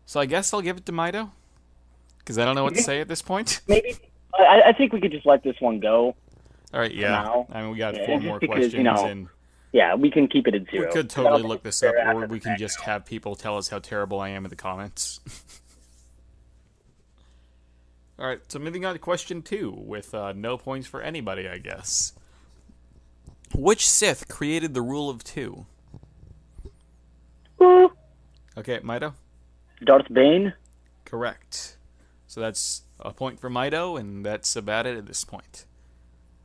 So I guess I'll give it to Mido. Because I don't know what to say at this point. Maybe. I think we could just let this one go. Alright, yeah. Now. I mean, we got 4 more because, questions. And yeah, we can keep it at 0. we could totally look this up, or we can just have people tell us how terrible I am in the comments. Alright, so moving on to question 2, with no points for anybody, I guess. Which Sith created the Rule of 2? Okay, Mido? Darth Bane? Correct. So that's a point for Mido, and that's about it at this point.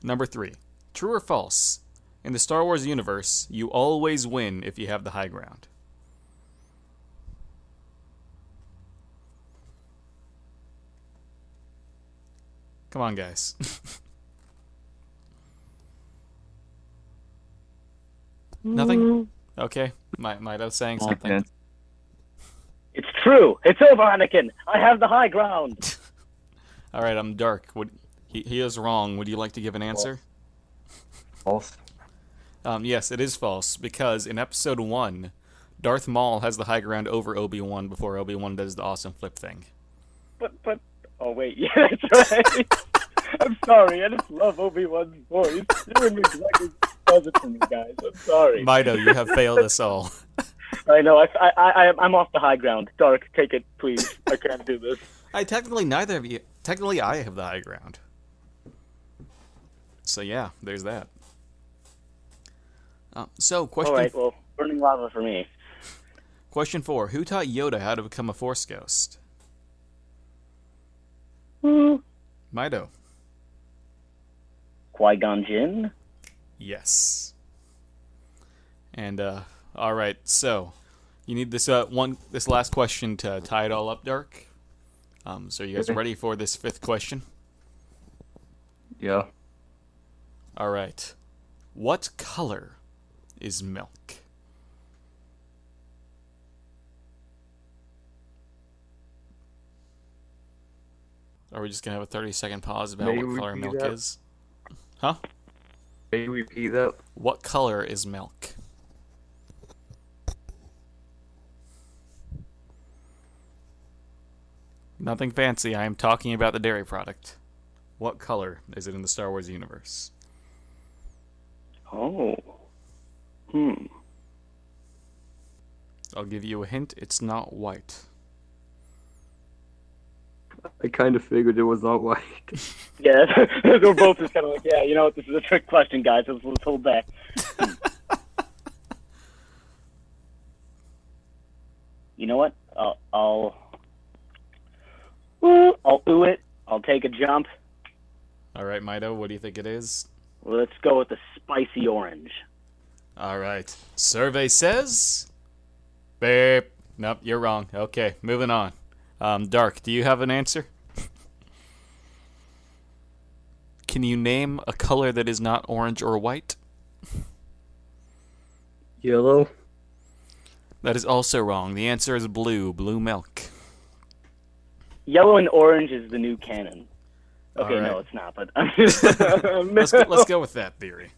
Number 3. True or false? In the Star Wars universe, you always win if you have the high ground. Come on, guys. Nothing? Okay. Mido's saying something. Okay. It's true. It's over, Anakin. I have the high ground. All right, I'm Dark. He is wrong. Would you like to give an answer? False. Yes, it is false, because in Episode 1, Darth Maul has the high ground over Obi-Wan before Obi-Wan does the awesome flip thing. But, oh wait, yeah, that's right. I'm sorry, I just love Obi-Wan's voice. You and me, does it to me, guys. I'm sorry. Mido, you have failed us all. I know. I'm off the high ground. Dark, take it, please. I can't do this. Neither of you. Technically, I have the high ground. So yeah, there's that. So question. All right. Well, burning lava for me. Question 4: Who taught Yoda how to become a Force ghost? Mido. Qui-Gon Jinn? Yes. And all right. So you need this this last question to tie it all up, Dark. So you guys ready for this 5th question? Yeah. All right. What color is milk? Are we just going to have a 30-second pause about May what we color repeat milk that? is? Huh? Can you repeat that? What color is milk? Nothing fancy. I am talking about the dairy product. What color is it in the Star Wars universe? Oh. I'll give you a hint. It's not white. I kind of figured it was not white. Yeah, we're both just kind of like, yeah, you know what? This is a trick question, guys. Let's hold back. You know what? I'll do it. I'll take a jump. All right, Mido, what do you think it is? Let's go with the spicy orange. All right. Survey says... Beep. Nope, you're wrong. Okay, moving on. Dark, do you have an answer? Can you name a color that is not orange or white? Yellow? That is also wrong. The answer is blue. Blue milk. Yellow and orange is the new canon. Okay, All right. no, it's not, but... Let's go with that theory.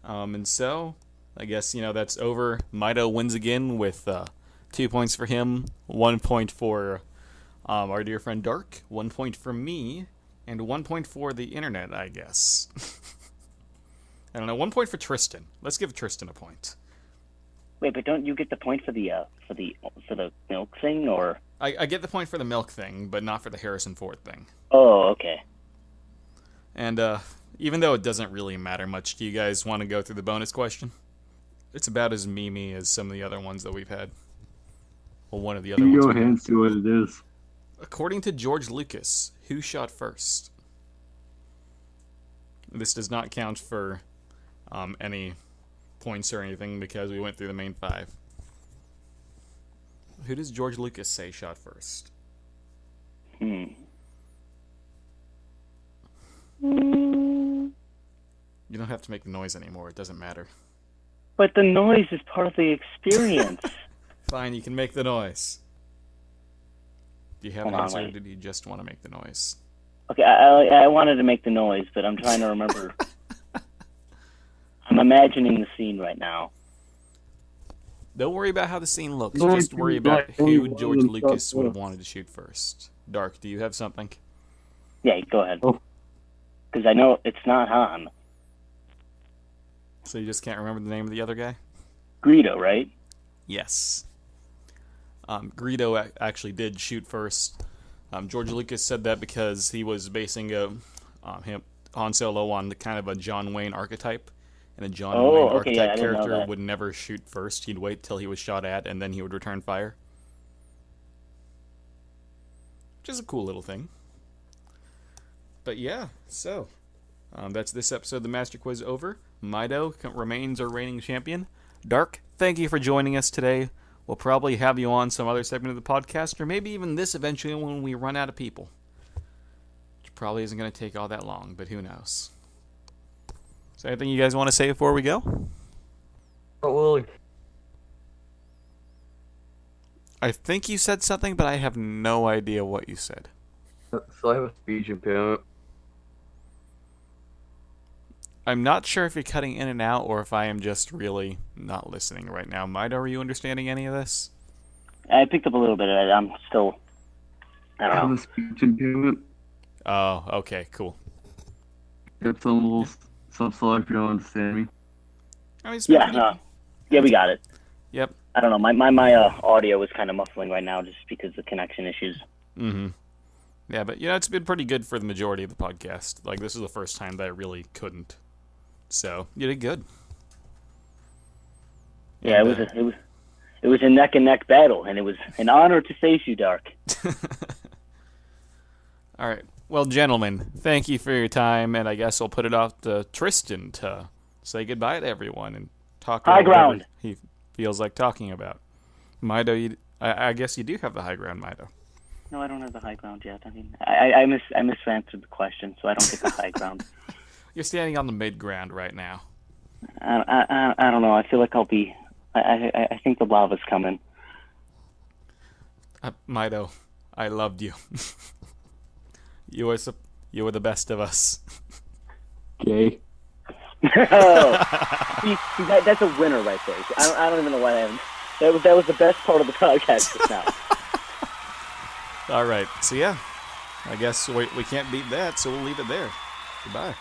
And so, I guess, that's over. Mido wins again with 2 points for him, 1 point for our dear friend Dark, 1 point for me, and 1 point for the internet, I guess. I don't know, 1 point for Tristan. Let's give Tristan a point. Wait, but don't you get the point for the milk thing, or? I get the point for the milk thing, but not for the Harrison Ford thing. Oh, okay. And even though it doesn't really matter much, do you guys want to go through the bonus question? It's about as memey as some of the other ones that we've had. Well, one of the other Give ones. your hands to what it is. According to George Lucas, who shot first? This does not count for any points or anything because we went through the main 5. Who does George Lucas say shot first? You don't have to make the noise anymore. It doesn't matter. But the noise is part of the experience. Fine, you can make the noise. Do you have an Hold on, answer, or wait. did you just want to make the noise? Okay, I wanted to make the noise, but I'm trying to remember. I'm imagining the scene right now. Don't worry about how the scene looks. Don't Just worry you about like who only George one Lucas shot would have first? wanted to shoot first. Dark, do you have something? Yeah, go ahead. Oh. Because I know it's not Han. So you just can't remember the name of the other guy? Greedo, right? Yes. Greedo actually did shoot first. George Lucas said that because he was basing Han Solo on the kind of a John Wayne archetype. And a John Wayne okay, archetype yeah, I didn't know character that. would never shoot first. He'd wait till he was shot at, and then he would return fire. Which is a cool little thing. But yeah, so that's this episode of the Master Quiz over. Mido remains our reigning champion. Dark, thank you for joining us today. We'll probably have you on some other segment of the podcast, or maybe even this eventually when we run out of people. Which probably isn't going to take all that long, but who knows. So anything you guys want to say before we go? Oh, Willie. I think you said something, but I have no idea what you said. So I have a speech impairment. I'm not sure if you're cutting in and out or if I am just really not listening right now. Mido, are you understanding any of this? I picked up a little bit of it. I'm still... I I don't have know. a speech impairment. Oh, okay, cool. I have some little So I'm sorry if you don't understand me. I mean, it's been pretty- Yeah, we got it. Yep. I don't know. My audio is kind of muffling right now just because of the connection issues. Mm-hmm. Yeah, but it's been pretty good for the majority of the podcast. Like, this is the first time that I really couldn't. So you did good. Yeah, And, it was a neck and neck battle, and it was an honor to face you, Dark. All right. Well, gentlemen, thank you for your time, and I guess I'll put it off to Tristan to say goodbye to everyone and talk High about whatever ground. he feels like talking about. Mido, I guess you do have the high ground, Mido. No, I don't have the high ground yet. I mean, I misanswered the question, so I don't get the high ground. You're standing on the mid ground right now. I don't know. I feel like I'll be. I think the lava's coming. Mido, I loved you. You were the best of us. Gay. See, that's a winner right there. I don't even know why that was the best part of the podcast just now. All right. So yeah, I guess we can't beat that, so we'll leave it there. Goodbye.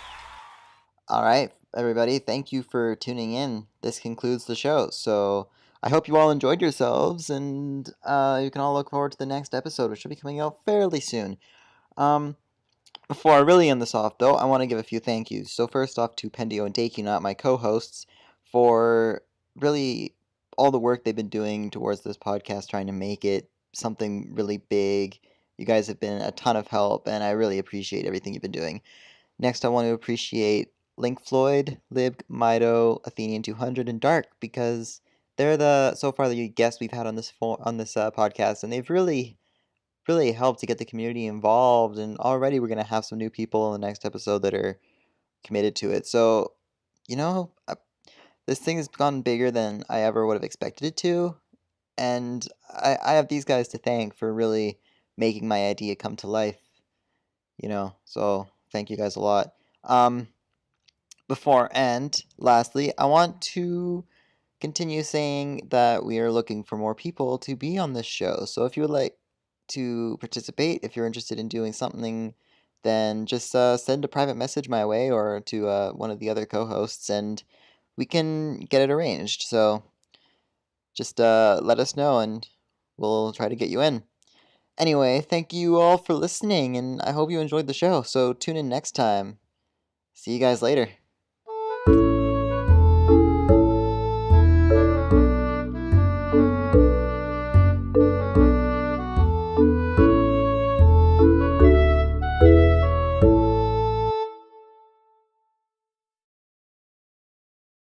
All right, everybody. Thank you for tuning in. This concludes the show. So I hope you all enjoyed yourselves, and you can all look forward to the next episode, which will be coming out fairly soon. Before I really end this off, though, I want to give a few thank yous. So first off to Pendio and DekuNut, my co-hosts, for really all the work they've been doing towards this podcast, trying to make it something really big. You guys have been a ton of help, and I really appreciate everything you've been doing. Next, I want to appreciate Link Floyd, Libk, Mido, Athenian200, and Dark, because they're so far the guests we've had on this podcast, and they've really helped to get the community involved, and already we're going to have some new people in the next episode that are committed to it. So, this thing has gone bigger than I ever would have expected it to, and I have these guys to thank for really making my idea come to life, so thank you guys a lot. Lastly, I want to continue saying that we are looking for more people to be on this show, so if you would like to participate, if you're interested in doing something, then just send a private message my way or to one of the other co-hosts, and we can get it arranged. So just let us know, and we'll try to get you in. Anyway, thank you all for listening, and I hope you enjoyed the show. So tune in next time. See you guys later.